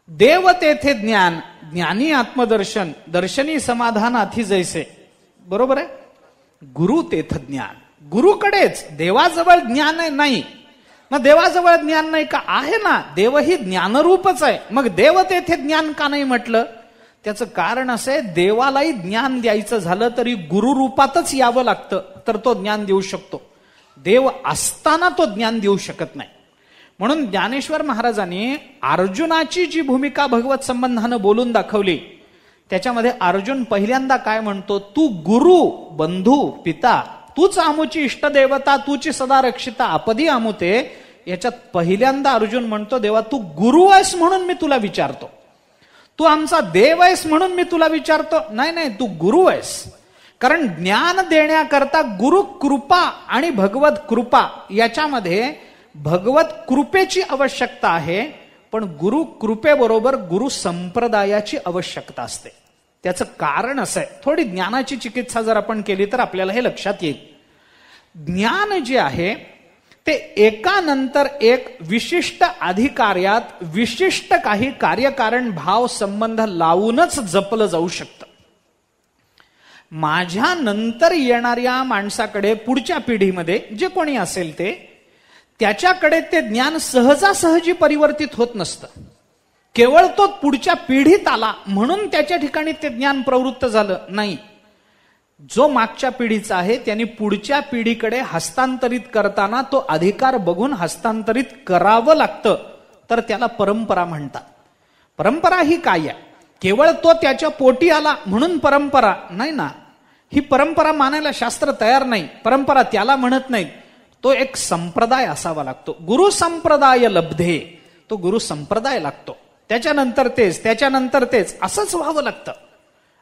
देव तेथे ज्ञान, ज्ञानी आत्मदर्शन, दर्शनी समाधान अथी जैसे. बरोबर आहे. गुरु तेथ ज्ञान, गुरुकडेच. देवाजवळ ज्ञान नाही. मग देवाजवळ ज्ञान नाही का? आहे ना, देवही ज्ञानरूपच आहे. मग देव तेथे ज्ञान का नाही म्हटलं? त्याचं कारण असं आहे, देवालाही ज्ञान द्यायचं झालं तरी गुरुरूपातच यावं लागतं, तर तो ज्ञान देऊ शकतो. देव असताना तो ज्ञान देऊ शकत नाही. म्हणून ज्ञानेश्वर महाराजांनी अर्जुनाची जी भूमिका भगवत संबंधानं बोलून दाखवली, त्याच्यामध्ये अर्जुन पहिल्यांदा काय म्हणतो? तू गुरु, बंधू, पिता, तूच आमुची इष्टदेवता, तूची सदा रक्षिता, आपदी आमुते. याच्यात पहिल्यांदा अर्जुन म्हणतो, देवा तू गुरु आहेस म्हणून मी तुला विचारतो. तू आमचा देव आहेस म्हणून मी तुला विचारतो? नाही, तू गुरु आहेस. कारण ज्ञान देण्याकरता गुरु कृपा आणि भगवत कृपा याच्यामध्ये भगवत कृपेची आवश्यकता आहे, पण गुरु कृपेबरोबर गुरु संप्रदायाची आवश्यकता असते. त्याचं कारण असं आहे. थोडी ज्ञानाची चिकित्सा जर आपण केली तर आपल्याला हे लक्षात येईल. ज्ञान जे आहे ते एकानंतर एक विशिष्ट अधिकार्यात विशिष्ट काही कार्यकारण भाव संबंध लावूनच जपलं जाऊ शकतं. माझ्या नंतर येणाऱ्या माणसाकडे, पुढच्या पिढीमध्ये जे कोणी असेल ते, त्याच्याकडे ते ज्ञान सहजासहजी परिवर्तित होत नसतं. केवळ तो पुढच्या पिढीत आला म्हणून त्याच्या ठिकाणी ते ज्ञान प्रवृत्त झालं नाही. जो मागच्या पिढीचा आहे त्यांनी पुढच्या पिढीकडे हस्तांतरित करताना तो अधिकार बघून हस्तांतरित करावं लागतं, तर त्याला परंपरा म्हणतात. परंपरा ही काय आहे? केवळ तो त्याच्या पोटी आला म्हणून परंपरा नाही ना. ही परंपरा मानायला शास्त्र तयार नाही. परंपरा त्याला म्हणत नाहीत. तो एक संप्रदाय असावा लागतो. गुरु संप्रदाय लब्धे, तो गुरु संप्रदाय लागतो. त्याच्यानंतर तेच असंच व्हावं लागतं.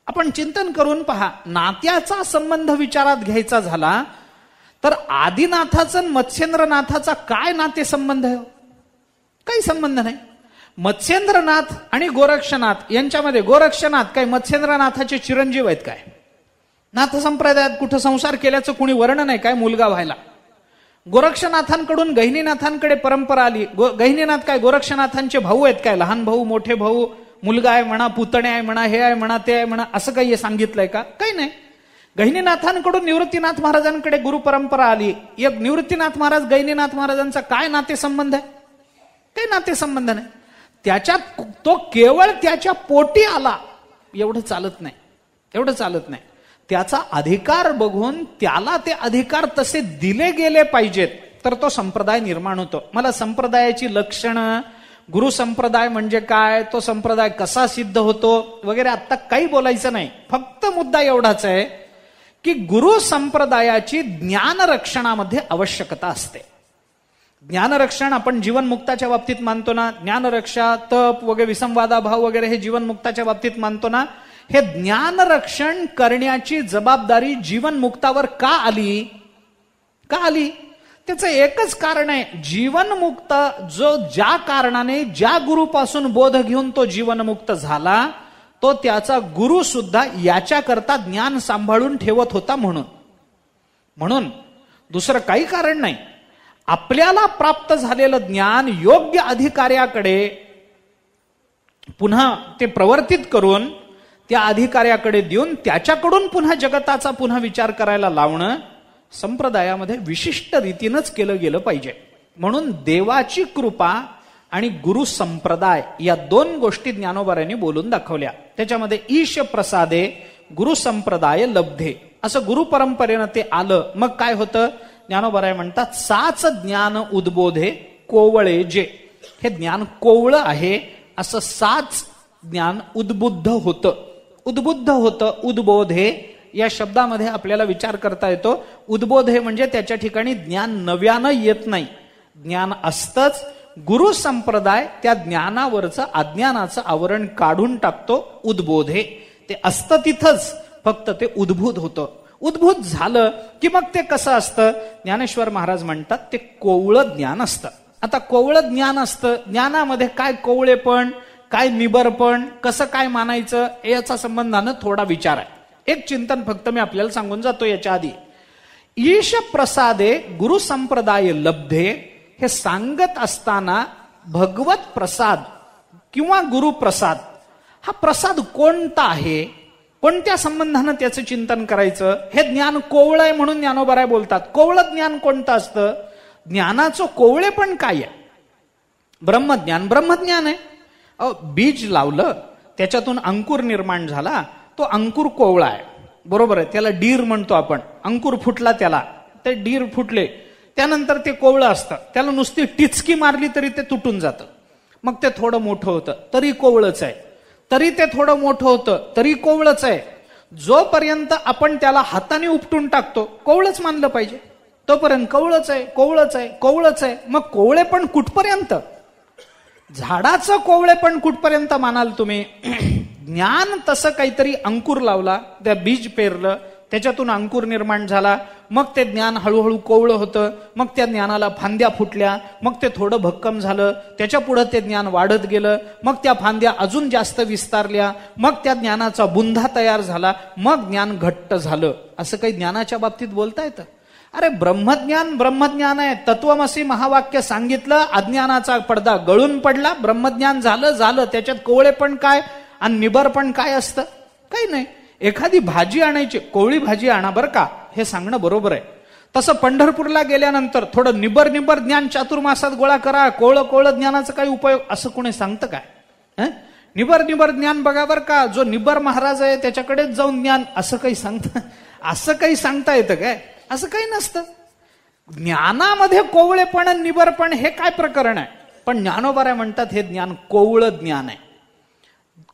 आपण चिंतन करून पहा. नात्याचा संबंध विचारात घ्यायचा झाला तर आदिनाथाचा मत्स्येंद्रनाथाचा काय नाते संबंध आहे? काही संबंध नाही. मत्स्येंद्रनाथ आणि गोरक्षनाथ यांच्यामध्ये, गोरक्षनाथ काय मत्स्येंद्रनाथाचे चिरंजीव आहेत काय? नाथ संप्रदायात कुठं संसार केल्याचं कुणी वर्णन नाही काय मुलगा व्हायला? गोरक्षनाथांकडून गहिनीनाथांकडे परंपरा आली. गहिनीनाथ काय गोरक्षनाथांचे भाऊ आहेत काय? लहान भाऊ, मोठे भाऊ, मुलगा आहे म्हणा, पुतणे आहे म्हणा, हे आहे म्हणा, ते आहे म्हणा, असं काही सांगितलंय का? काही नाही. गहिनीनाथांकडून निवृत्तीनाथ महाराजांकडे गुरु परंपरा आली. एक निवृत्तीनाथ महाराज, गहिनीनाथ महाराजांचा काय नातेसंबंध आहे? काही नातेसंबंध नाही. त्याच्यात तो केवळ त्याच्या पोटी आला एवढं चालत नाही. त्याचा अधिकार बघून त्याला ते अधिकार तसे दिले गेले पाहिजेत, तर तो संप्रदाय निर्माण होतो. मला संप्रदायाची लक्षणं, गुरु संप्रदाय म्हणजे काय, तो संप्रदाय कसा सिद्ध होतो वगैरे आता काही बोलायचं नाही. फक्त मुद्दा एवढाच आहे की गुरु संप्रदायाची ज्ञानरक्षणामध्ये आवश्यकता असते. ज्ञानरक्षण आपण जीवनमुक्ताच्या बाबतीत मानतो ना. ज्ञानरक्षा, तप वगैरे, विसंवादाभाव वगैरे हे जीवनमुक्ताच्या बाबतीत मानतो ना. हे ज्ञानरक्षण करण्याची जबाबदारी जीवनमुक्तावर का आली? त्याचं एकच कारण आहे. जीवनमुक्त जो ज्या कारणाने, ज्या गुरुपासून बोध घेऊन तो जीवनमुक्त झाला, तो त्याचा गुरु सुद्धा याच्याकरता ज्ञान सांभाळून ठेवत होता म्हणून दुसरं काही कारण नाही. आपल्याला प्राप्त झालेलं ज्ञान योग्य अधिकाऱ्याकडे पुन्हा ते प्रवर्तित करून त्या अधिकाऱ्याकडे देऊन त्याच्याकडून पुन्हा जगताचा पुन्हा विचार करायला लावणं संप्रदायामध्ये विशिष्ट रीतीनंच केलं गेलं पाहिजे. म्हणून देवाची कृपा आणि गुरु संप्रदाय या दोन गोष्टी ज्ञानोबारांनी बोलून दाखवल्या. त्याच्यामध्ये ईश प्रसादे गुरु संप्रदाय लब्धे, असं गुरु परंपरेनं ते आलं. मग काय होतं? ज्ञानोबाराय म्हणतात, साच ज्ञान उद्बोधे कोवळे जे. हे ज्ञान कोवळं आहे असं साच ज्ञान उद्बुद्ध होतं. उद्बोधे या शब्दामध्ये आपल्याला विचार करता येतो. उद्बोधे म्हणजे त्याच्या ठिकाणी ज्ञान नव्यानं येत नाही, ज्ञान असतंच. गुरु संप्रदाय त्या ज्ञानावरचं अज्ञानाचं आवरण काढून टाकतो. उद्बोधे ते असतं तिथंच, फक्त ते उद्भूत होतं. उद्भूत झालं की मग ते कसं असतं? ज्ञानेश्वर महाराज म्हणतात ते कोवळं ज्ञान असतं. आता कोवळं ज्ञान असतं, ज्ञानामध्ये काय कोवळेपण, काय निबरपण, कसं काय मानायचं याचा संबंधानं थोडा विचार आहे. एक चिंतन फक्त मी आपल्याला सांगून जातो याच्या आधी. ईश प्रसादे गुरु संप्रदाय लब्धे हे सांगत असताना भगवत प्रसाद किंवा गुरुप्रसाद हा प्रसाद कोणता आहे, कोणत्या संबंधानं त्याचं चिंतन करायचं, हे ज्ञान कोवळं आहे म्हणून ज्ञानोबराय बोलतात. कोवळं ज्ञान कोणतं असतं, ज्ञानाचं कोवळेपण काय आहे. ब्रह्मज्ञान ब्रह्मज्ञान आहे. बीज लावलं त्याच्यातून अंकुर निर्माण झाला, तो अंकुर कोवळा आहे, बरोबर आहे. त्याला डीर म्हणतो आपण. अंकुर फुटला त्याला, ते डीर फुटले, त्यानंतर ते कोवळं असतं. त्याला नुसती टिचकी मारली तरी ते तुटून जातं. मग ते थोडं मोठं होतं तरी कोवळच आहे, तरी ते थोडं मोठं होतं तरी कोवळच आहे. जोपर्यंत आपण त्याला हाताने उपटून टाकतो कोवळच मानलं पाहिजे, तोपर्यंत कोवळच आहे, कोवळच आहे, कोवळच आहे. मग कोवळेपण कुठपर्यंत, झाडाचं कोवळेपण कुठपर्यंत मानाल तुम्ही. ज्ञान तसं काहीतरी अंकुर लावला, त्या बीज पेरलं, त्याच्यातून अंकुर निर्माण झाला, मग ते ज्ञान हळूहळू कोवळं होतं, मग त्या ज्ञानाला फांद्या फुटल्या, मग ते थोडं भक्कम झालं, त्याच्या पुढे ते ज्ञान वाढत गेलं, मग त्या फांद्या अजून जास्त विस्तारल्या, मग त्या ज्ञानाचा बुंधा तयार झाला, मग ज्ञान घट्ट झालं. असं काही ज्ञानाच्या बाबतीत बोलता येतं. अरे ब्रह्मज्ञान ब्रह्मज्ञान आहे. तत्वमसी महावाक्य सांगितलं, अज्ञानाचा पडदा गळून पडला, ब्रह्मज्ञान झालं झालं. त्याच्यात कोवळेपण काय आणि निबरपण काय असतं, काही नाही. एखादी भाजी आणायची, कोवळी भाजी आणा बरं का, हे सांगणं बरोबर आहे. तसं पंढरपूरला गेल्यानंतर थोडं निबर निबर ज्ञान चातुर्मासात गोळा करा, कोवळं कोवळं ज्ञानाचा काही उपयोग, असं कोणी सांगतं काय. निबर निबर ज्ञान बघा बरं का, जो निबर महाराज आहे त्याच्याकडेच जाऊन ज्ञान, असं काही असं काही सांगता येतं काय, असं काही नसतं. ज्ञानामध्ये कोवळेपण निबरपण हे काय प्रकरण आहे. पण ज्ञानोबराय म्हणतात हे ज्ञान कोवळं ज्ञान आहे.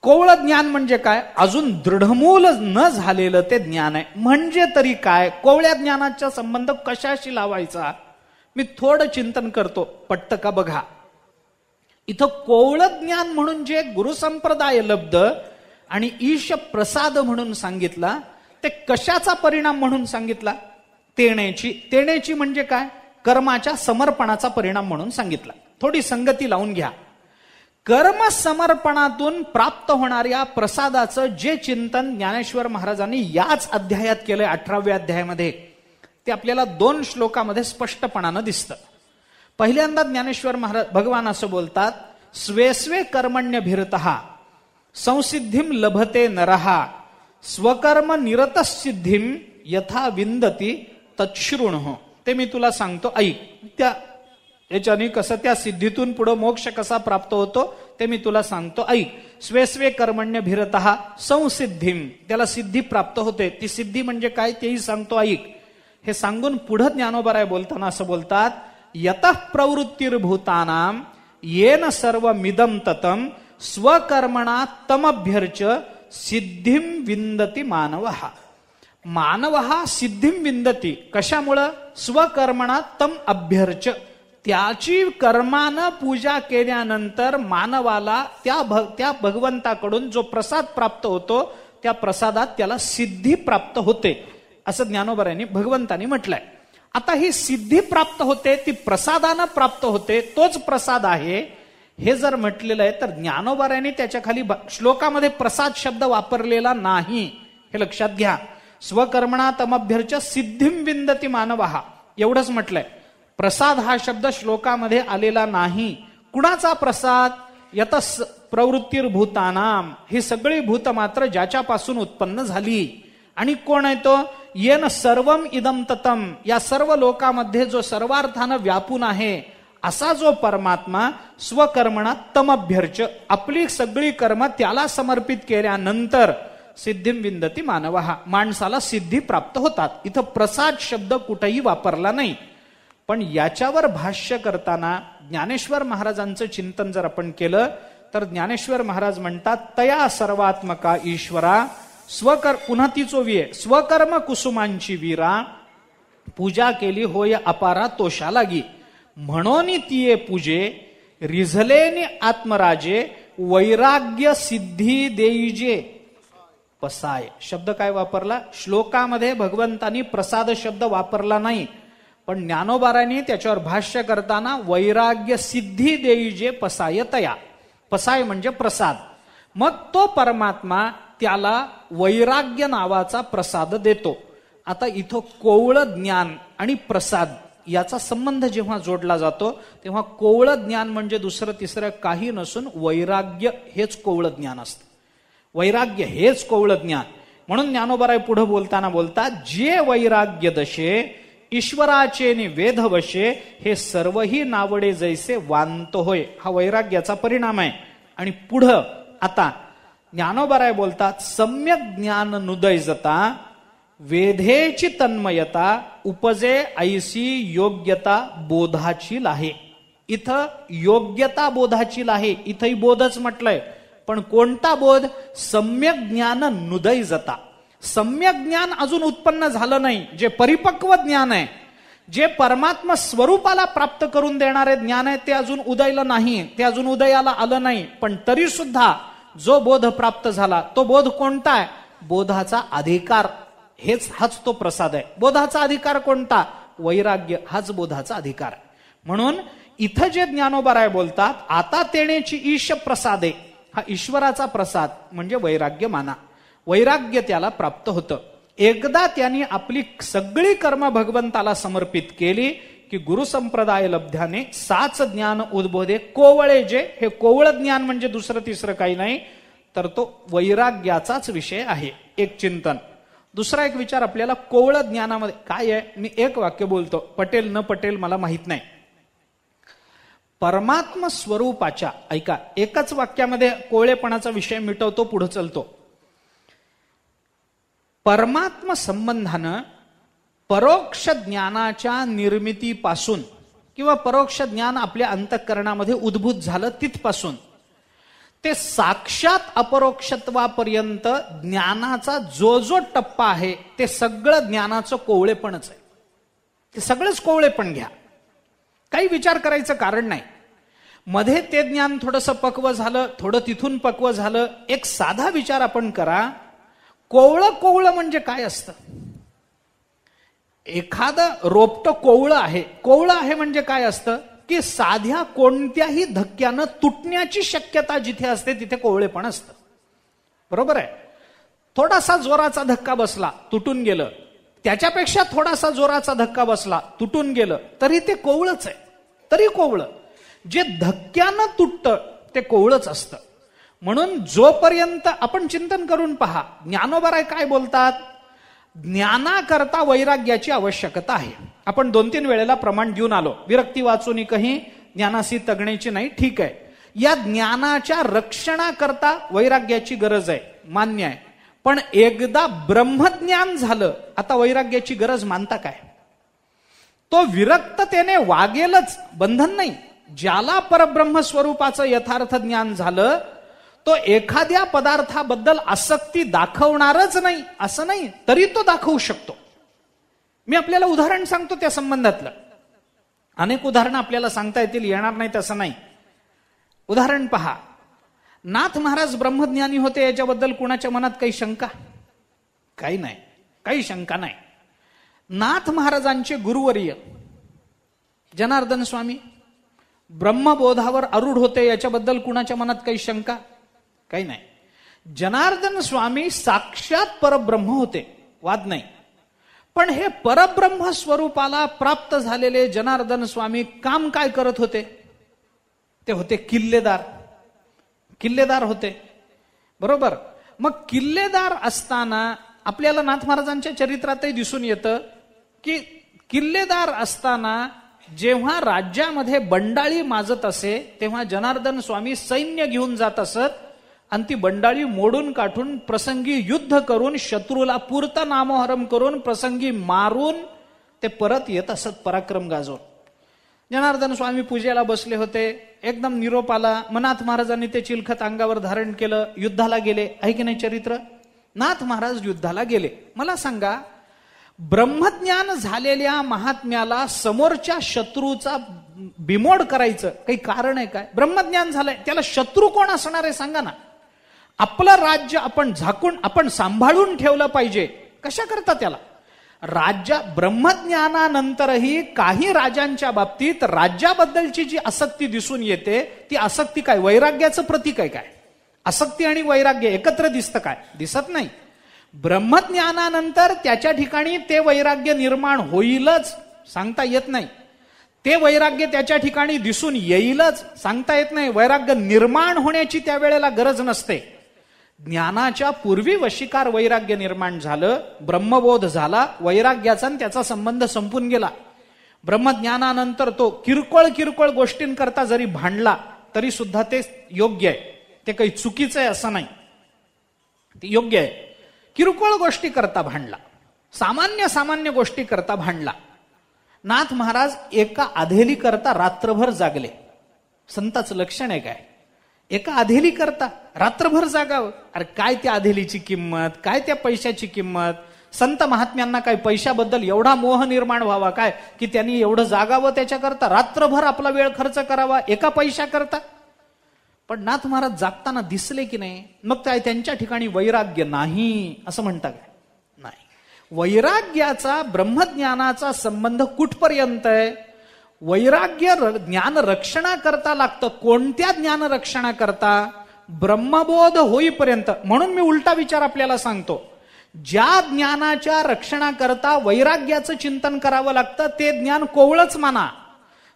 कोवळं ज्ञान म्हणजे काय, अजून दृढमूल न झालेलं ते ज्ञान आहे. म्हणजे तरी काय, कोवळ्या ज्ञानाचा संबंध कशाशी लावायचा, मी थोडं चिंतन करतो, पटतं का बघा. इथं कोवळं ज्ञान म्हणून जे गुरुसंप्रदाय लब्ध आणि ईश प्रसाद म्हणून सांगितला, ते कशाचा परिणाम म्हणून सांगितला, तेण्याची म्हणजे काय, कर्माच्या समर्पणाचा परिणाम म्हणून सांगितला. थोडी संगती लावून घ्या. कर्म समर्पणातून प्राप्त होणाऱ्या प्रसादाचं जे चिंतन ज्ञानेश्वर महाराजांनी याच अध्यायात केलंय, 18व्या अध्यायामध्ये, ते आपल्याला 2 श्लोकामध्ये स्पष्टपणानं दिसतं. पहिल्यांदा ज्ञानेश्वर महाराज भगवान असं बोलतात, स्वे स्वे कर्मण्यभिरतः संसिद्धिम लभते नरहा स्वकर्म निरत सिद्धिम यथा विंदती तच्छृणुः. ते मी तुला सांगतो ऐक. त्या याच्याने कसं त्या सिद्धीतून पुढे मोक्ष कसा प्राप्त होतो ते मी तुला सांगतो ऐक. स्वे स्वे कर्मण्यभिरतः संसिद्धिम, त्याला सिद्धी प्राप्त होते. ती सिद्धी म्हणजे काय तेही सांगतो ऐक. हे सांगून पुढे ज्ञानोबराय बोलताना असं बोलतात, यतः प्रवृत्तिर्भूतानां येन सर्वमिदं ततं स्वकर्मणा तमभ्यर्च सिद्धिं विंदती मानवः. मानवः सिद्धिं विंदती कशामुळं, स्वकर्मणा तम अभ्यर्च, त्याची कर्मानं पूजा केल्यानंतर मानवाला त्या भगवंताकडून जो प्रसाद प्राप्त होतो, त्या प्रसादात त्याला सिद्धी प्राप्त होते, असं ज्ञानोबरायांनी भगवंतांनी म्हटलंय. आता ही सिद्धी प्राप्त होते, ती प्रसादानं प्राप्त होते, तोच प्रसाद आहे हे जर म्हटलेलं आहे, तर ज्ञानोबरायांनी त्याच्या खाली श्लोकामध्ये प्रसाद शब्द वापरलेला नाही, हे लक्षात घ्या. स्वकर्मणा तमभ्यर्च सिद्धिं विंदती मानवः एवढंच म्हटलंय. प्रसाद हा शब्द श्लोकामध्ये आलेला नाही. कुणाचा प्रसाद, यत प्रवृत्तिर्भूतानाम, ही सगळी भूत मात्र ज्याच्यापासून उत्पन्न झाली. आणि कोण आहे तो, येन सर्वम इदम ततम, या सर्व लोकामध्ये जो सर्वार्थानं व्यापून आहे असा जो परमात्मा, स्वकर्मणा तमभ्यर्च, आपली सगळी कर्म त्याला समर्पित केल्यानंतर सिद्धिं विंदती मानवः, माणसाला सिद्धी प्राप्त होतात. इथं प्रसाद शब्द कुठेही वापरला नाही. पण याच्यावर भाष्य करताना ज्ञानेश्वर महाराजांचं चिंतन जर आपण केलं तर ज्ञानेश्वर महाराज म्हणतात, तया सर्वात्मका ईश्वरा पुन्हा ती चोवी आहे, स्वकर्म कुसुमांची वीरा पूजा केली होय अपारा तोषा लागी, म्हणून तिये पूजे रिझलेने आत्मराजे वैराग्य सिद्धी देईजे पसाय. शब्द काय वापरला, श्लोकामध्ये भगवंतांनी प्रसाद शब्द वापरला नाही, पण ज्ञानोबारांनी त्याच्यावर भाष्य करताना वैराग्य सिद्धी देई जे पसाय तया, पसाय म्हणजे प्रसाद, मग तो परमात्मा त्याला वैराग्य नावाचा प्रसाद देतो. आता इथं कोवळं ज्ञान आणि प्रसाद याचा संबंध जेव्हा जोडला जातो तेव्हा कोवळं ज्ञान म्हणजे दुसरं तिसरं काही नसून वैराग्य हेच कोवळं ज्ञान असतं. वैराग्य हेच कोवळं ज्ञान. म्हणून ज्ञानोबाराय पुढे बोलताना बोलतात, जे वैराग्य दशे ईश्वराचे नि वेध वशे, हे सर्वही नावडे जैसे वांत होय. हा वैराग्याचा परिणाम आहे. आणि पुढं आता ज्ञानोबाराय बोलतात, सम्यक ज्ञान नुदय जता वेधेची तन्मयता उपजे ऐसी योग्यता बोधाची लाहे. इथं योग्यता बोधाची लाहे, इथंही बोधच म्हटलंय. पण कोणता बोध? सम्यक ज्ञान नुदय जता. सम्यक ज्ञान अजून उत्पन्न झालं नाही, जे परिपक्व ज्ञान आहे, जे परमात्मा स्वरूपाला प्राप्त करून देणारे ज्ञान आहे, ते अजून उदयलं नाही, ते अजून उदयाला आलं नाही. पण तरी सुद्धा जो बोध प्राप्त झाला तो बोध कोणता आहे? बोधाचा अधिकार, हाच तो प्रसाद आहे. बोधाचा अधिकार कोणता? वैराग्य, हाच बोधाचा अधिकार आहे. म्हणून इथं जे ज्ञानोबाराय बोलतात, आता तेणेची ईश प्रसादे, हा ईश्वराचा प्रसाद म्हणजे वैराग्य माना. वैराग्य त्याला प्राप्त होतं. एकदा त्यांनी आपली सगळी कर्म भगवंताला समर्पित केली की गुरुसंप्रदाय लब्ध्याने साच ज्ञान उद्बोधे कोवळे जे. हे कोवळ ज्ञान म्हणजे दुसरं तिसरं काही नाही, तर तो वैराग्याचाच विषय आहे. एक चिंतन. दुसरा एक विचार आपल्याला कोवळ ज्ञानामध्ये काय आहे. मी एक वाक्य बोलतो, पटेल न पटेल मला माहित नाही. परमात्मा स्वरूपाच्या, ऐका, एकच वाक्यामध्ये कोवळेपणाचा विषय मिटवतो, पुढे चलतो. परमात्मा संबंधानं परोक्ष ज्ञानाच्या निर्मितीपासून किंवा परोक्ष ज्ञान आपल्या अंतःकरणामध्ये उद्भूत झालं तिथपासून ते साक्षात अपरोक्षत्वापर्यंत ज्ञानाचा जो जो टप्पा आहे ते सगळं ज्ञानाचं कोवळेपणच आहे. ते सगळंच कोवळेपण घ्या, काही विचार करायचं कारण नाही. मध्ये ते ज्ञान थोडंसं पक्व झालं, थोडं तिथून पक्व झालं. एक साधा विचार आपण करा, कोवळं कोवळं म्हणजे काय असतं? एखादं रोपटं कोवळं आहे. कोवळं आहे म्हणजे काय असतं की साध्या कोणत्याही धक्क्यानं तुटण्याची शक्यता जिथे असते तिथे कोवळेपण असतं. बरोबर आहे? थोडासा जोराचा धक्का बसला, तुटून गेलं. त्याच्यापेक्षा थोडासा जोराचा धक्का बसला, तुटून गेलं, तरी ते कोवळच आहे. तरी कोवळं. जे धक्क्यानं तुटतं ते कोवळच असतं. म्हणून जोपर्यंत आपण चिंतन करून पहा, ज्ञानोबाराय काय बोलतात? ज्ञानाकरता वैराग्याची आवश्यकता आहे. आपण 2-3 वेळेला प्रमाण देऊन आलो. विरक्ती वाचून काही ज्ञानासी तगण्याची नाही, ठीक आहे. या ज्ञानाच्या रक्षणाकरता वैराग्याची गरज आहे, मान्य आहे. पण एकदा ब्रह्मज्ञान झालं, आता वैराग्याची गरज मानता काय? तो विरक्ततेने वागेलच, बंधन नाही. ज्याला परब्रह्म स्वरूपाचं यथार्थ ज्ञान झालं तो एखाद्या पदार्थाबद्दल आसक्ती दाखवणारच नाही असं नाही, तरी तो दाखवू शकतो. मी आपल्याला उदाहरण सांगतो त्या संबंधातलं. अनेक उदाहरणं आपल्याला सांगता येतील, येणार नाही तसं नाही. उदाहरण पहा, नाथ महाराज ब्रह्मज्ञानी होते याच्याबद्दल कुणाच्या मनात काही शंका? काही नाही, काही शंका नाही. नाथ महाराजांचे गुरुवर्य जनार्दन स्वामी ब्रह्मबोधावर आरूढ होते याच्याबद्दल कुणाच्या मनात काही शंका? काही नाही. जनार्दन स्वामी साक्षात परब्रह्म होते, वाद नाही. पण हे परब्रह्म स्वरूपाला प्राप्त झालेले जनार्दन स्वामी काम काय करत होते? ते होते किल्लेदार. किल्लेदार होते, बरोबर. मग किल्लेदार असताना आपल्याला नाथ महाराजांच्या चरित्रातही दिसून येतं की किल्लेदार असताना जेव्हा राज्यामध्ये बंडाळी माजत असे तेव्हा जनार्दन स्वामी सैन्य घेऊन जात असत आणि ती बंडाळी मोडून काढून प्रसंगी युद्ध करून शत्रूला पूर्त नामोहरम करून प्रसंगी मारून ते परत येत असत पराक्रम गाजवून. जनार्दन स्वामी पूजेला बसले होते, एकदम निरोप आला. नाथ महाराजांनी ते चिलखत अंगावर धारण केलं, युद्धाला गेले. आहे की नाही चरित्र? नाथ महाराज युद्धाला गेले. मला सांगा, ब्रह्मज्ञान झालेल्या महात्म्याला समोरच्या शत्रूचा बिमोड करायचं काही कारण आहे काय? ब्रह्मज्ञान झालंय, त्याला शत्रू कोण असणार आहे सांगा ना. आपलं राज्य आपण झाकून, आपण सांभाळून ठेवलं पाहिजे. कशा करता? त्याला ब्रह्मज्ञानानंतरही काही राजांच्या बाबतीत राज्याबद्दलची जी आसक्ती दिसून येते ती आसक्ती काय? वैराग्याचं प्रतीक आहे काय? आसक्ती आणि वैराग्य एकत्र दिसतं काय? दिसत नाही. ब्रह्मज्ञानानंतर त्याच्या ठिकाणी ते वैराग्य निर्माण होईलच सांगता येत नाही. ते वैराग्य त्याच्या ठिकाणी दिसून येईलच सांगता येत नाही. वैराग्य निर्माण होण्याची त्यावेळेला गरज नसते. ज्ञानाच्या पूर्वी वशीकार वैराग्य निर्माण झालं, ब्रह्मबोध झाला, वैराग्याचा आणि त्याचा संबंध संपून गेला. ब्रह्मज्ञानानंतर तो किरकोळ गोष्टींकरता जरी भांडला तरी सुद्धा ते योग्य आहे. ते काही चुकीचं आहे असं नाही, ते योग्य आहे. किरकोळ गोष्टी करता भांडला, सामान्य गोष्टी करता भांडला. नाथ महाराज एका अधेली करता रात्रभर जागले. संताचं लक्षण आहे काय? एका अधेली करता रात्रभर जागावं. अरे काय त्या अधेलीची किंमत, काय त्या पैशाची किंमत? संत महात्म्यांना काय पैशाबद्दल एवढा मोह निर्माण व्हावा काय की त्यांनी एवढं जागावं त्याच्याकरता, रात्रभर आपला वेळ खर्च करावा एका पैशा करता? पण नाथ महाराज जागताना दिसले की नाही? मग काय त्यांच्या ठिकाणी वैराग्य नाही असं म्हणता काय? नाही. वैराग्याचा ब्रह्मज्ञानाचा संबंध कुठपर्यंत आहे? वैराग्य ज्ञान रक्षणाकरता लागतं. कोणत्या ज्ञान रक्षणाकरता? ब्रह्मबोध होईपर्यंत. म्हणून मी उलटा विचार आपल्याला सांगतो. ज्या ज्ञानाच्या रक्षणाकरता वैराग्याचं चिंतन करावं लागतं ते ज्ञान कोवळच माना.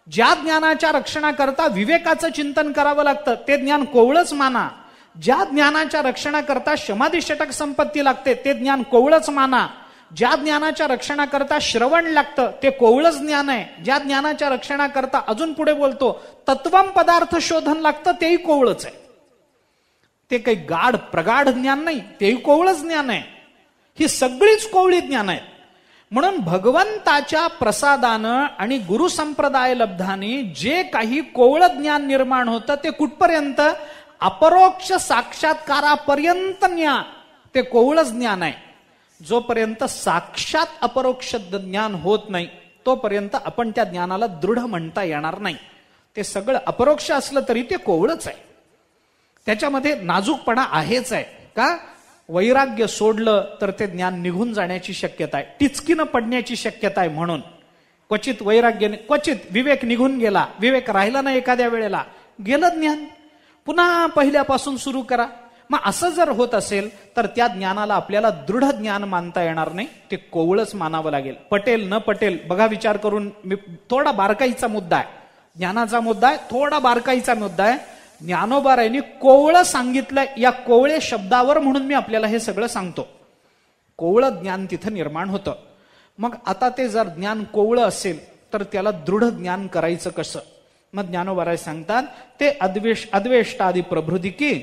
ज्या ज्ञानाच्या रक्षणाकरता विवेकाचं चिंतन करावं लागतं ते ज्ञान कोवळच माना. ज्या ज्ञानाच्या रक्षणाकरता समाधी षटक संपत्ती लागते ते ज्ञान कोवळच माना. ज्या ज्ञानाच्या रक्षणाकरता श्रवण लागतं ते कोवळच ज्ञान आहे. ज्या ज्ञानाच्या रक्षणाकरता अजून पुढे बोलतो तत्वम पदार्थ शोधन लागतं तेही कोवळच आहे. ते काही गाढ प्रगाढ ज्ञान नाही, तेही कोवळच ज्ञान आहे. ही सगळीच कोवळी ज्ञान आहेत. म्हणून भगवंताच्या प्रसादानं आणि गुरु संप्रदाय लब्धाने जे काही कोवळ ज्ञान निर्माण होतं ते कुठपर्यंत? अपरोक्ष साक्षात्कारापर्यंत ज्ञान ते कोवळच ज्ञान आहे. जोपर्यंत साक्षात अपरोक्ष ज्ञान होत नाही तोपर्यंत आपण त्या ज्ञानाला दृढ म्हणता येणार नाही. ते सगळं अपरोक्ष असलं तरी ते कोवळच आहे. त्याच्यामध्ये नाजूकपणा आहेच आहे. का? वैराग्य सोडलं तर ते ज्ञान निघून जाण्याची शक्यता आहे, टिचकीनं पडण्याची शक्यता आहे. म्हणून क्वचित वैराग्याने, क्वचित विवेक निघून गेला, विवेक राहिला नाही, एखाद्या वेळेला गेलं ज्ञान, पुन्हा पहिल्यापासून सुरू करा. मग असं जर होत असेल तर त्या ज्ञानाला आपल्याला दृढ ज्ञान मानता येणार नाही, ते कोवळच मानावं लागेल. पटेल न पटेल बघा विचार करून. थोडा बारकाईचा मुद्दा आहे, ज्ञानाचा मुद्दा आहे, थोडा बारकाईचा मुद्दा आहे. ज्ञानोबारायांनी कोवळं सांगितलं, या कोवळे शब्दावर म्हणून मी आपल्याला हे सगळं सांगतो. कोवळं ज्ञान तिथं निर्माण होतं. मग आता ते जर ज्ञान कोवळं असेल तर त्याला दृढ ज्ञान करायचं कसं? मग ज्ञानोबाराय सांगतात ते अद्वेष्टादी प्रभृदिकी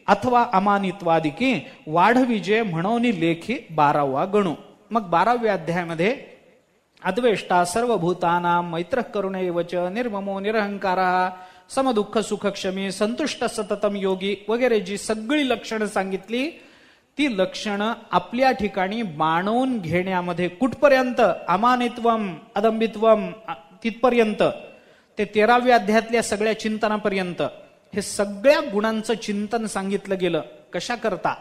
अथवा अमानित्वादिकी वाढविजे म्हणून लेखी 12वा गणू. मग 12व्या अध्यायामध्ये अद्वेष्टा सर्वभूतानां मैत्र करुणैवच निर्ममो निरहंकारा समदुःख सुख क्षमी संतुष्ट सततम योगी वगैरे जी सगळी लक्षणं सांगितली ती लक्षणं आपल्या ठिकाणी मानवून घेण्यामध्ये कुठपर्यंत? अमानित्वम अदंबित्वम तिथपर्यंत, ते 13व्या अध्यायातल्या सगळ्या चिंतनापर्यंत हे सगळ्या गुणांचं चिंतन सांगितलं गेलं. कशा करता?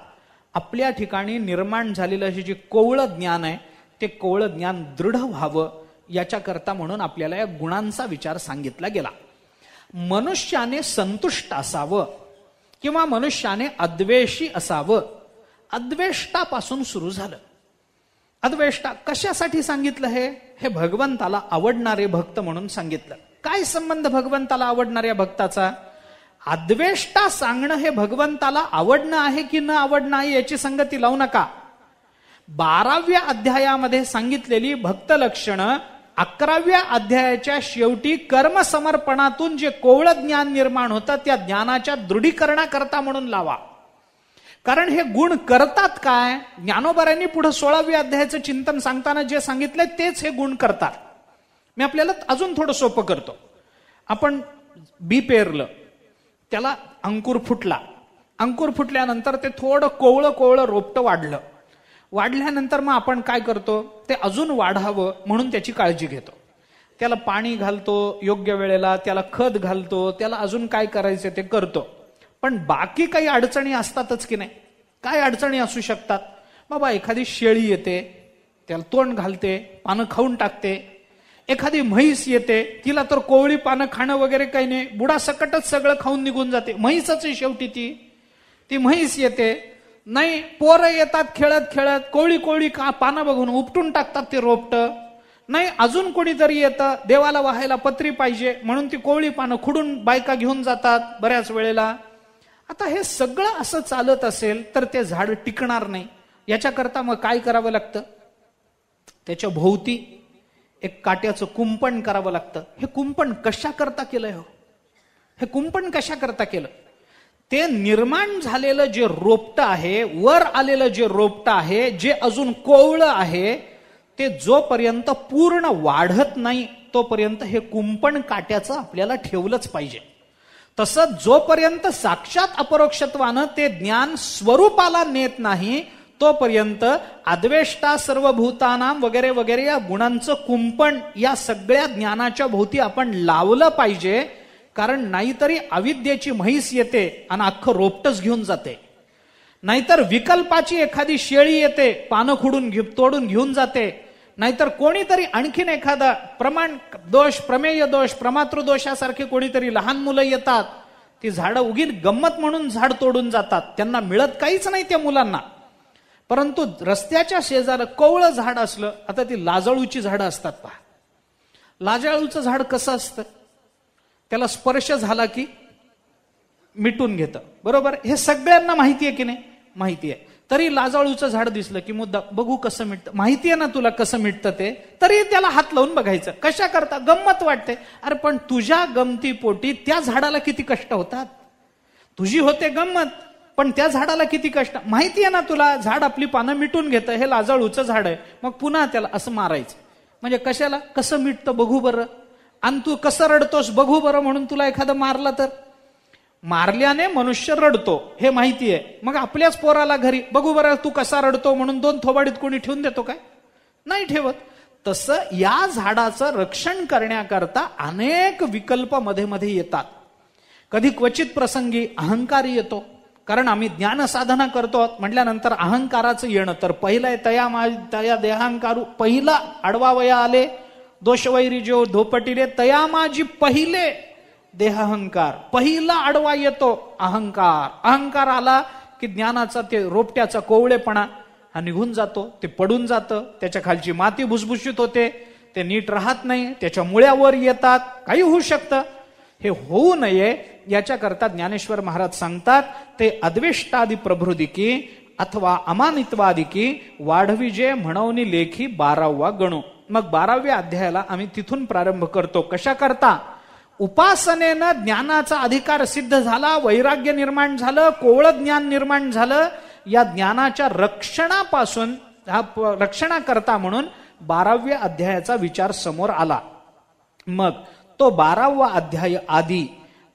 आपल्या ठिकाणी निर्माण झालेलं हे जे कोवळं ज्ञान आहे ते कोवळं ज्ञान दृढ व्हावं याच्याकरता म्हणून आपल्याला या गुणांचा विचार सांगितला गेला. मनुष्याने संतुष्ट असावं किंवा मनुष्याने अद्वेषी असावं. अद्वेष्टापासून सुरू झालं. अद्वेष्टा कशासाठी सांगितलं? हे भगवंताला आवडणारे भक्त म्हणून सांगितलं. काय संबंध भगवंताला आवडणाऱ्या भक्ताचा? अद्वेष्टा सांगणं हे भगवंताला आवडणं आहे की न आवडणं आहे याची संगती लावू नका. 12व्या अध्यायामध्ये सांगितलेली भक्त लक्षणं 11व्या अध्यायाच्या शेवटी कर्मसमर्पणातून जे कोवळं ज्ञान निर्माण होतं त्या ज्ञानाच्या दृढीकरणाकरता म्हणून लावा. कारण हे गुण करतात काय? ज्ञानोबारायांनी पुढे 16व्या अध्यायाचं चिंतन सांगताना जे सांगितलंय तेच हे गुण करतात. मी आपल्याला अजून थोडं सोपं करतो. आपण बी पेरलं, त्याला अंकुर फुटला, अंकुर फुटल्यानंतर ते थोडं कोवळं रोपटं वाढलं. वाढल्यानंतर मग आपण काय करतो? ते अजून वाढावं म्हणून त्याची काळजी घेतो. त्याला पाणी घालतो योग्य वेळेला, त्याला खत घालतो, त्याला अजून काय करायचं ते करतो. पण बाकी काही अडचणी असतातच की नाही? काय अडचणी असू शकतात? बाबा एखादी शेळी येते, त्याला तोंड घालते, पानं खाऊन टाकते. एखादी म्हैस येते, तिला तर कोवळी पानं खाणं वगैरे काही नाही, बुडा सकटच सगळं खाऊन निघून जाते. म्हैसच आहे शेवटी ती म्हैस येते. नाही, पोरं येतात खेळत खेळत, कोवळी कोवळी पानं बघून उपटून टाकतात ते रोपटं. नाही, अजून कोणीतरी येतं, देवाला वाहायला पत्री पाहिजे म्हणून ती कोवळी पानं खुडून बायका घेऊन जातात बऱ्याच वेळेला. आता हे सगळं असं चालत असेल तर ते झाड टिकणार नाही. याच्याकरता मग काय करावं लागतं? त्याच्या भोवती एक काट्याचं कुंपण करावं लागतं. हे कुंपण कशा करता केलंय हो? हे कुंपण कशा करता केलं? ते निर्माण झालेलं जे रोपटं आहे, वर आलेलं जे रोपटं आहे, जे अजून कोवळं आहे, ते जोपर्यंत पूर्ण वाढत नाही तोपर्यंत हे कुंपण काट्याचं आपल्याला ठेवलंच पाहिजे. तसंच जोपर्यंत साक्षात अपरोक्षत्वानं ते ज्ञान स्वरूपाला नेत नाही तोपर्यंत अद्वेष्टा सर्वभूतानाम वगैरे वगैरे या गुणांचं कुंपण या सगळ्या ज्ञानाच्या भोवती आपण लावलं पाहिजे. कारण नाहीतरी अविद्येची म्हैस येते आणि अख्खं रोपटच घेऊन जाते. नाहीतर विकल्पाची एखादी शेळी येते, पानं खुडून तोडून घेऊन जाते. नाहीतर कोणीतरी आणखीन एखादा प्रमाण दोष, प्रमेय दोष, प्रमातृदोषासारखे कोणीतरी लहान मुलं येतात. ती झाडं उगीर गंमत म्हणून झाड तोडून जातात. त्यांना मिळत काहीच नाही त्या मुलांना. परंतु रस्त्याच्या शेजारी कोवळं झाड असलं, आता ती लाजाळूची झाडं असतात पहा. लाजाळूचं झाड कसं असतं? त्याला स्पर्श झाला की मिटून घेतं, बरोबर? हे सगळ्यांना माहिती आहे की नाही? माहिती आहे. तरी लाजाळूचं झाड दिसलं की मुद्दा बघू कसं मिटतं. माहिती आहे ना तुला कसं मिटतं ते, तरी त्याला हात लावून बघायचं. कशा करता? गंमत वाटते. अरे पण तुझ्या गमतीपोटी त्या झाडाला किती कष्ट होतात. तुझी होते गंमत, पण त्या झाडाला किती कष्ट. माहिती आहे ना तुला, झाड आपली पानं मिटून घेतं, हे लाजाळूचं झाड आहे. मग पुन्हा त्याला असं मारायचं. म्हणजे कशाला? कसं मिटतं बघू बरं. आणि तू कसं रडतोस बघू बरं म्हणून तुला एखादं मारलं तर? मारल्याने मनुष्य रडतो हे माहिती आहे. मग आपल्याच पोराला घरी बघू बरं तू कसा रडतो म्हणून दोन थोबाडीत कोणी ठेवून देतो काय? नाही ठेवत. तसं या झाडाचं रक्षण करण्याकरता अनेक विकल्प मध्ये मध्ये येतात. कधी क्वचित प्रसंगी अहंकार येतो. कारण आम्ही ज्ञान साधना करतो म्हटल्यानंतर अहंकाराचं येणं तर पहिलं आहे. तया देहांकारू पहिला आडवावया आले, दोषवैरी जो धोपटिले तया माझी पहिले देहाहंकार. पहिला आडवा येतो अहंकार. अहंकार आला की ज्ञानाचा ते रोपट्याचा कोवळेपणा हा निघून जातो. ते पडून जातं. त्याच्या खालची माती भुसभुशीत होते. ते नीट राहत नाही. त्याच्या मुळ्यावर येतात. काही होऊ शकतं. हे होऊ नये याच्याकरता ज्ञानेश्वर महाराज सांगतात ते अद्वेष्टादी प्रभृदिकी अथवा अमानित्वादिकी वाढविजे म्हणून लेखी 12वा गणू. मग 12व्या अध्यायाला आम्ही तिथून प्रारंभ करतो. कशा करता? उपासनेनं ज्ञानाचा अधिकार सिद्ध झाला, वैराग्य निर्माण झालं, कोवळं ज्ञान निर्माण झालं. या ज्ञानाच्या रक्षणापासून रक्षणाकरता म्हणून 12व्या अध्यायाचा विचार समोर आला. मग तो 12वा अध्याय आदी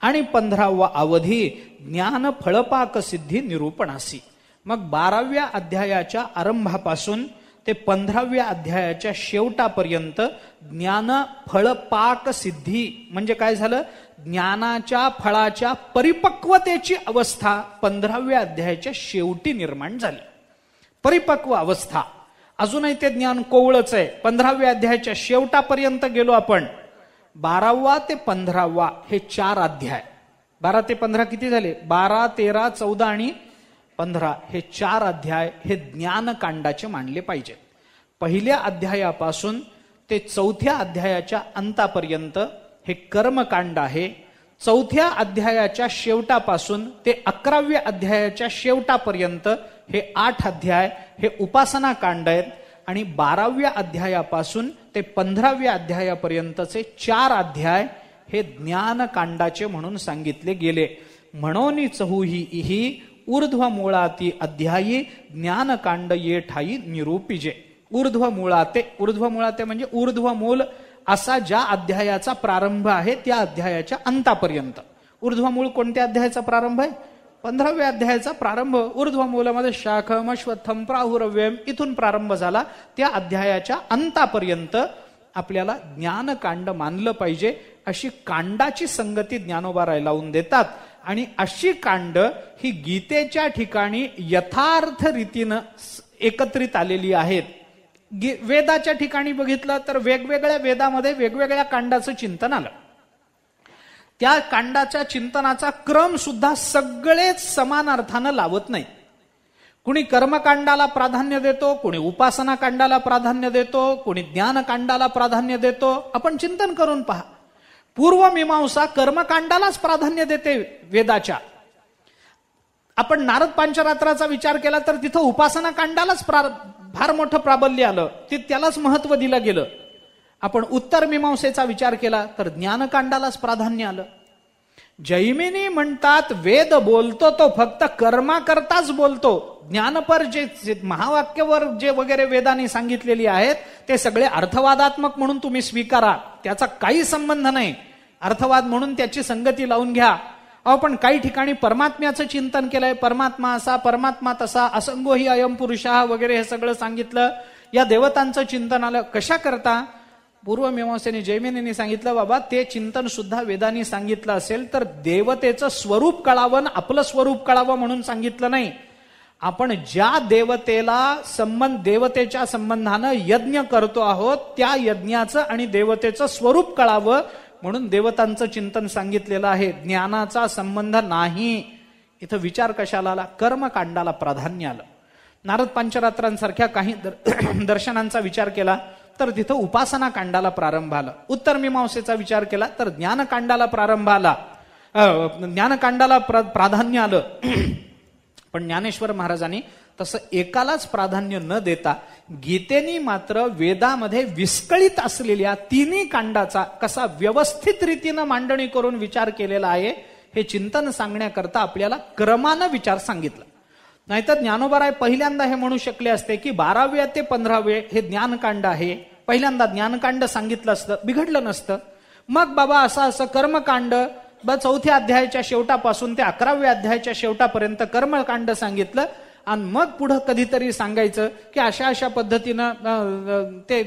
आणि 15वा अवधी ज्ञान फळपाक सिद्धी निरूपणासी. मग 12व्या अध्यायाच्या आरंभापासून ते 15व्या अध्यायाच्या शेवटापर्यंत ज्ञान फळपाक सिद्धी म्हणजे काय झालं? ज्ञानाच्या फळाच्या परिपक्वतेची अवस्था 15व्या अध्यायाच्या शेवटी निर्माण झाली. परिपक्व अवस्था. अजूनही ते ज्ञान कोवळच आहे. 15व्या अध्यायाच्या शेवटापर्यंत गेलो आपण. 12वा ते 15वा हे 4 अध्याय. 12 ते 15 किती झाले? 12, 13, 14 आणि 15 हे 4 अध्याय हे ज्ञानकांडाचे मानले पाहिजेत. पहिल्या अध्यायापासून ते 4थ्या अध्यायाच्या अंतापर्यंत हे कर्मकांड आहे. 4थ्या अध्यायाच्या शेवटापासून ते 11व्या अध्यायाच्या शेवटापर्यंत हे 8 अध्याय हे उपासना कांड आहेत. आणि 12व्या अध्यायापासून ते 15व्या अध्यायापर्यंतचे 4 अध्याय हे ज्ञानकांडाचे म्हणून सांगितले गेले. म्हणून चहुही ऊर्ध्व मूळाती अध्यायी ज्ञानकांड ये ठाई निरूपिजे. ऊर्ध्व मूळाते म्हणजे ऊर्ध्व मूल असा ज्या अध्यायाचा प्रारंभ आहे त्या अध्यायाच्या अंतापर्यंत. ऊर्ध्व मूळ कोणत्या अध्यायाचा प्रारंभ आहे? 15व्या अध्यायाचा प्रारंभ. ऊर्ध्व मूलामध्ये शाखम अश्वत्थम प्राहुरव्यम इथून प्रारंभ झाला. त्या अध्यायाच्या अंतापर्यंत आपल्याला ज्ञानकांड मानलं पाहिजे. अशी कांडाची संगती ज्ञानोबा राय लावून देतात. आणि अशी कांड ही गीतेच्या ठिकाणी यथार्थ रीतीनं एकत्रित आलेली आहेत. वेदाच्या ठिकाणी बघितलं तर वेगवेगळ्या वेदामध्ये वेगवेगळ्या कांडाचं चिंतन आलं. त्या कांडाच्या चिंतनाचा क्रम सुद्धा सगळेच समान अर्थानं लावत नाही. कुणी कर्मकांडाला प्राधान्य देतो, कुणी उपासना कांडाला प्राधान्य देतो, कुणी ज्ञानकांडाला प्राधान्य देतो. आपण चिंतन करून पहा. पूर्वमीमांसा कर्मकांडालाच प्राधान्य देते वेदाच्या. आपण नारद पांचरात्राचा विचार केला तर तिथं उपासना कांडालाच फार मोठं प्राबल्य आलं, त्यालाच महत्व दिलं गेलं. आपण उत्तर मीमांसेचा विचार केला तर ज्ञानकांडालाच प्राधान्य आलं. जैमिनी म्हणतात वेद बोलतो तो फक्त कर्माकरताच बोलतो. ज्ञानपर जे महावाक्यवर जे वगैरे वेदांनी सांगितलेली आहेत ते सगळे अर्थवादात्मक म्हणून तुम्ही स्वीकारा, त्याचा काही संबंध नाही. अर्थवाद म्हणून त्याची संगती लावून घ्या. आपण काही ठिकाणी परमात्म्याचं चिंतन केलंय, परमात्मा असा, परमात्मा तसा, असंगो ही अयम पुरुषः वगैरे हे सगळं सांगितलं. या देवतांचं चिंतन आलं. कशा करता? पूर्वमीमांसेने जैमिनींनी सांगितलं बाबा ते चिंतन सुद्धा वेदांनी सांगितलं असेल तर देवतेचं स्वरूप कळावं, आपलं स्वरूप कळावं म्हणून सांगितलं नाही. आपण ज्या देवतेला देवतेच्या संबंधानं यज्ञ करतो आहोत त्या यज्ञाचं आणि देवतेचं स्वरूप कळावं म्हणून देवतांचं चिंतन सांगितलेलं आहे. ज्ञानाचा संबंध नाही. इथं विचार कशाला आला? कर्मकांडाला प्राधान्य आलं. नारद पांचरात्रांसारख्या काही दर्शनांचा विचार केला तर तिथं उपासना कांडाला प्रारंभ आला. उत्तर मीमांसेचा विचार केला तर ज्ञानकांडाला प्रारंभ आला, ज्ञानकांडाला प्राधान्य आलं. पण ज्ञानेश्वर महाराजांनी तसं एकालाच प्राधान्य न देता गीतेनी मात्र वेदामध्ये विस्कळीत असलेल्या तिन्ही कांडाचा कसा व्यवस्थित रीतीनं मांडणी करून विचार केलेला आहे हे चिंतन सांगण्याकरता आपल्याला क्रमानं विचार सांगितला. नाहीतर ज्ञानोबाराय पहिल्यांदा हे म्हणू शकले असते की 12वे ते 15वे हे ज्ञानकांड आहे, पहिल्यांदा ज्ञानकांड सांगितलं असतं, बिघडलं नसतं. मग बाबा असं कर्मकांड 4थ्या अध्यायाच्या शेवटापासून ते 11व्या अध्यायाच्या शेवटापर्यंत कर्मकांड सांगितलं आणि मग पुढं कधीतरी सांगायचं की अशा अशा पद्धतीनं ते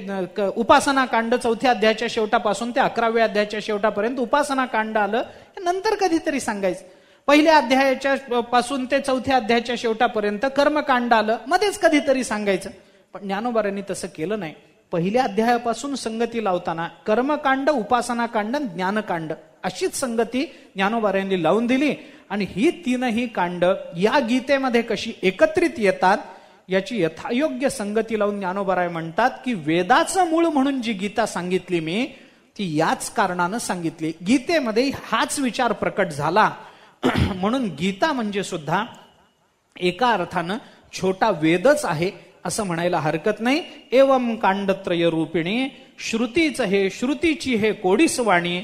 उपासना कांड 4थ्या अध्यायाच्या शेवटापासून ते 11व्या अध्यायाच्या शेवटापर्यंत उपासना कांड आलं, नंतर कधीतरी सांगायचं. पहिल्या अध्यायाच्या पासून ते 4थ्या अध्यायाच्या शेवटापर्यंत कर्मकांड आलं, मध्येच कधीतरी सांगायचं. पण ज्ञानोबारांनी तसं केलं नाही. पहिल्या अध्यायापासून संगती लावताना कर्मकांड, उपासना कांड, ज्ञानकांड अशीच संगती ज्ञानोबारांनी लावून दिली. आणि ही तीनही कांड या गीतेमध्ये कशी एकत्रित येतात याची यथायोग्य संगती लावून ज्ञानोबाराय म्हणतात की वेदाचं मूळ म्हणून जी गीता सांगितली मी ती याच कारणानं सांगितली. गीतेमध्ये हाच विचार प्रकट झाला म्हणून गीता म्हणजे सुद्धा एका अर्थानं छोटा वेदच आहे असं म्हणायला हरकत नाही. एवं कांडत्रय रूपिणी श्रुतीच हे श्रुतीची हे कोडीसवाणी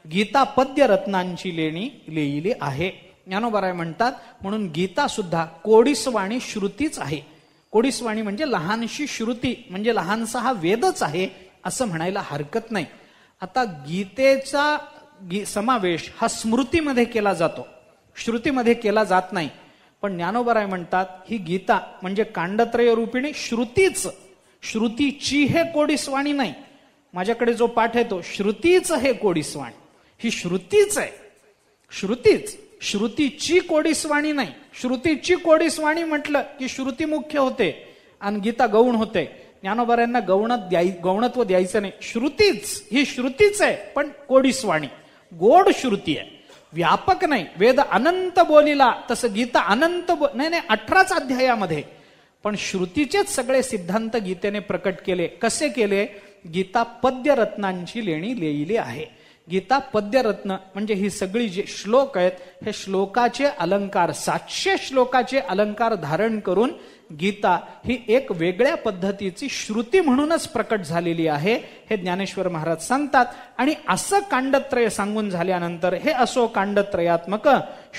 गीता पद्य रत्नांची लेणी लिहिली आहे. ज्ञानोबाराय म्हणतात म्हणून गीता सुद्धा कोडीसवाणी श्रुतीच आहे. कोडीसवाणी म्हणजे लहानशी श्रुती म्हणजे लहानसा हा वेदच आहे असं म्हणायला हरकत नाही. आता गीतेचा समावेश हा स्मृतीमध्ये केला जातो, श्रुतीमध्ये केला जात नाही. पण ज्ञानोबाराय म्हणतात ही गीता म्हणजे कांडत्रय रूपिणी श्रुतीच, श्रुतीची हे कोडीसवाणी नाही. माझ्याकडे जो पाठ आहे तो श्रुतीच हे कोडीसवाणी, ही श्रुतीच आहे, श्रुतीच, श्रुतीची कोडीसवाणी नाही. श्रुतीची कोडीसवाणी म्हटलं की श्रुती मुख्य होते आणि गीता गौण होते. ज्ञानोबारायांना गौणत्व द्यायचं नाही. श्रुतीच ही श्रुतीच आहे पण कोडीसवाणी, गोड श्रुती आहे, व्यापक नाही. वेद अनंत बोलिला तसं गीता अनंत नाही 18च अध्यायामध्ये पण श्रुतीचेच सगळे सिद्धांत गीतेने प्रकट केले. कसे केले? गीता पद्यरत्नांची लेणी लिहिली आहे. गीता पद्यरत्न म्हणजे ही सगळी जे श्लोक आहेत हे श्लोकाचे अलंकार 700 श्लोकाचे अलंकार धारण करून गीता ही एक वेगळ्या पद्धतीची श्रुती म्हणूनच प्रकट झालेली आहे हे ज्ञानेश्वर महाराज सांगतात. आणि असं कांडत्रय सांगून झाल्यानंतर हे असो कांडत्रयात्मक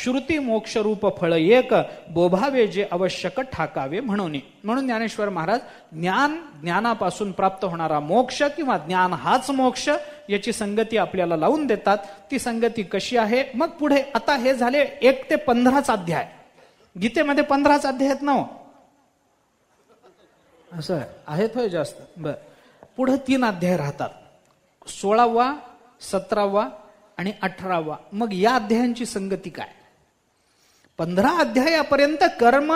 श्रुती मोक्षरूप फळ एक बोभावे जे आवश्यक ठाकावे म्हणून. म्हणून ज्ञानेश्वर महाराज ज्ञानापासून प्राप्त होणारा मोक्ष किंवा ज्ञान हाच मोक्ष याची संगती आपल्याला लावून देतात. ती संगती कशी आहे? मग पुढे आता हे झाले 1 ते 15च अध्याय. गीतेमध्ये 15च अध्याय आहेत ना, असं आहेत होय जास्त. बर, पुढे 3 अध्याय राहतात, 16वा, 17वा आणि 18वा. मग या अध्यायांची संगती काय? 15 अध्यायापर्यंत कर्म,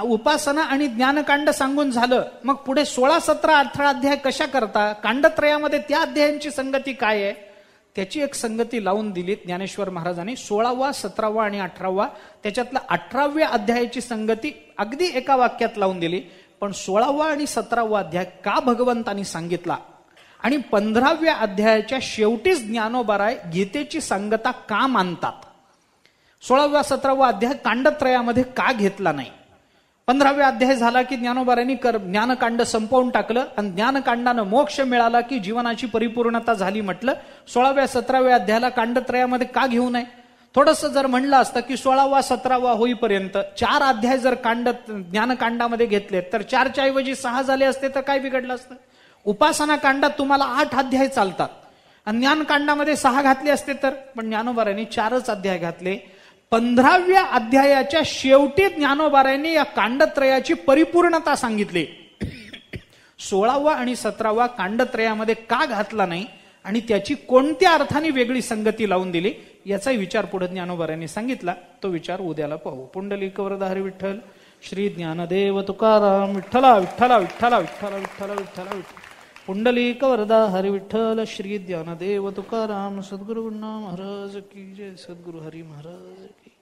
उपासना आणि ज्ञानकांड सांगून झालं. मग पुढे 16, 17, 18 अध्याय कशा करता? कांडत्रयामध्ये त्या अध्यायांची संगती काय आहे त्याची एक संगती लावून दिली ज्ञानेश्वर महाराजांनी. 16वा, 17वा आणि 18वा, त्याच्यातला 18व्या अध्यायाची संगती अगदी एका वाक्यात लावून दिली. पण 16वा आणि 17वा अध्याय का भगवंतांनी सांगितला आणि 15व्या अध्यायाच्या शेवटीच ज्ञानोबाराय गीतेची सांगता का मानतात, 16वा 17वा अध्याय कांडत्रयामध्ये का घेतला नाही? 15व्या अध्याय झाला की ज्ञानोबारायांनी ज्ञानकांड संपवून टाकलं आणि ज्ञानकांडानं मोक्ष मिळाला की जीवनाची परिपूर्णता झाली म्हटलं. 16व्या 17व्या अध्यायाला कांडत्रयामध्ये का घेऊ नये? थोडंसं जर म्हणलं असतं की 16वा 17वा होईपर्यंत 4 अध्याय जर ज्ञानकांडामध्ये घेतले तर 4च्या ऐवजी 6 झाले असते तर काय बिघडलं असतं? उपासना कांडात तुम्हाला 8 अध्याय चालतात आणि ज्ञानकांडामध्ये 6 घातले असते तर, पण ज्ञानोबारायांनी 4च अध्याय घातले. 15व्या अध्यायाच्या शेवटी ज्ञानोबारायांनी या कांडत्रयाची परिपूर्णता सांगितली. 16वा आणि 17वा कांडत्रयामध्ये का घातला नाही आणि त्याची कोणत्या अर्थाने वेगळी संगती लावून दिली याचा विचार पुढे ज्ञानोबारायांनी सांगितला. तो विचार उद्याला पाहू. पुंडलिक वरदा हरी विठ्ठल. श्री ज्ञानदेव तुकाराम. विठ्ठला विठ्ठला विठ्ठला विठ्ठला विठ्ठला विठ्ठला विठ्ठल. पुंडलिक वरदा हरी विठ्ठल. श्री ज्ञानदेव तुकाराम. सद्गुरु महाराज की जय. सद्गुरु हरी महाराज की.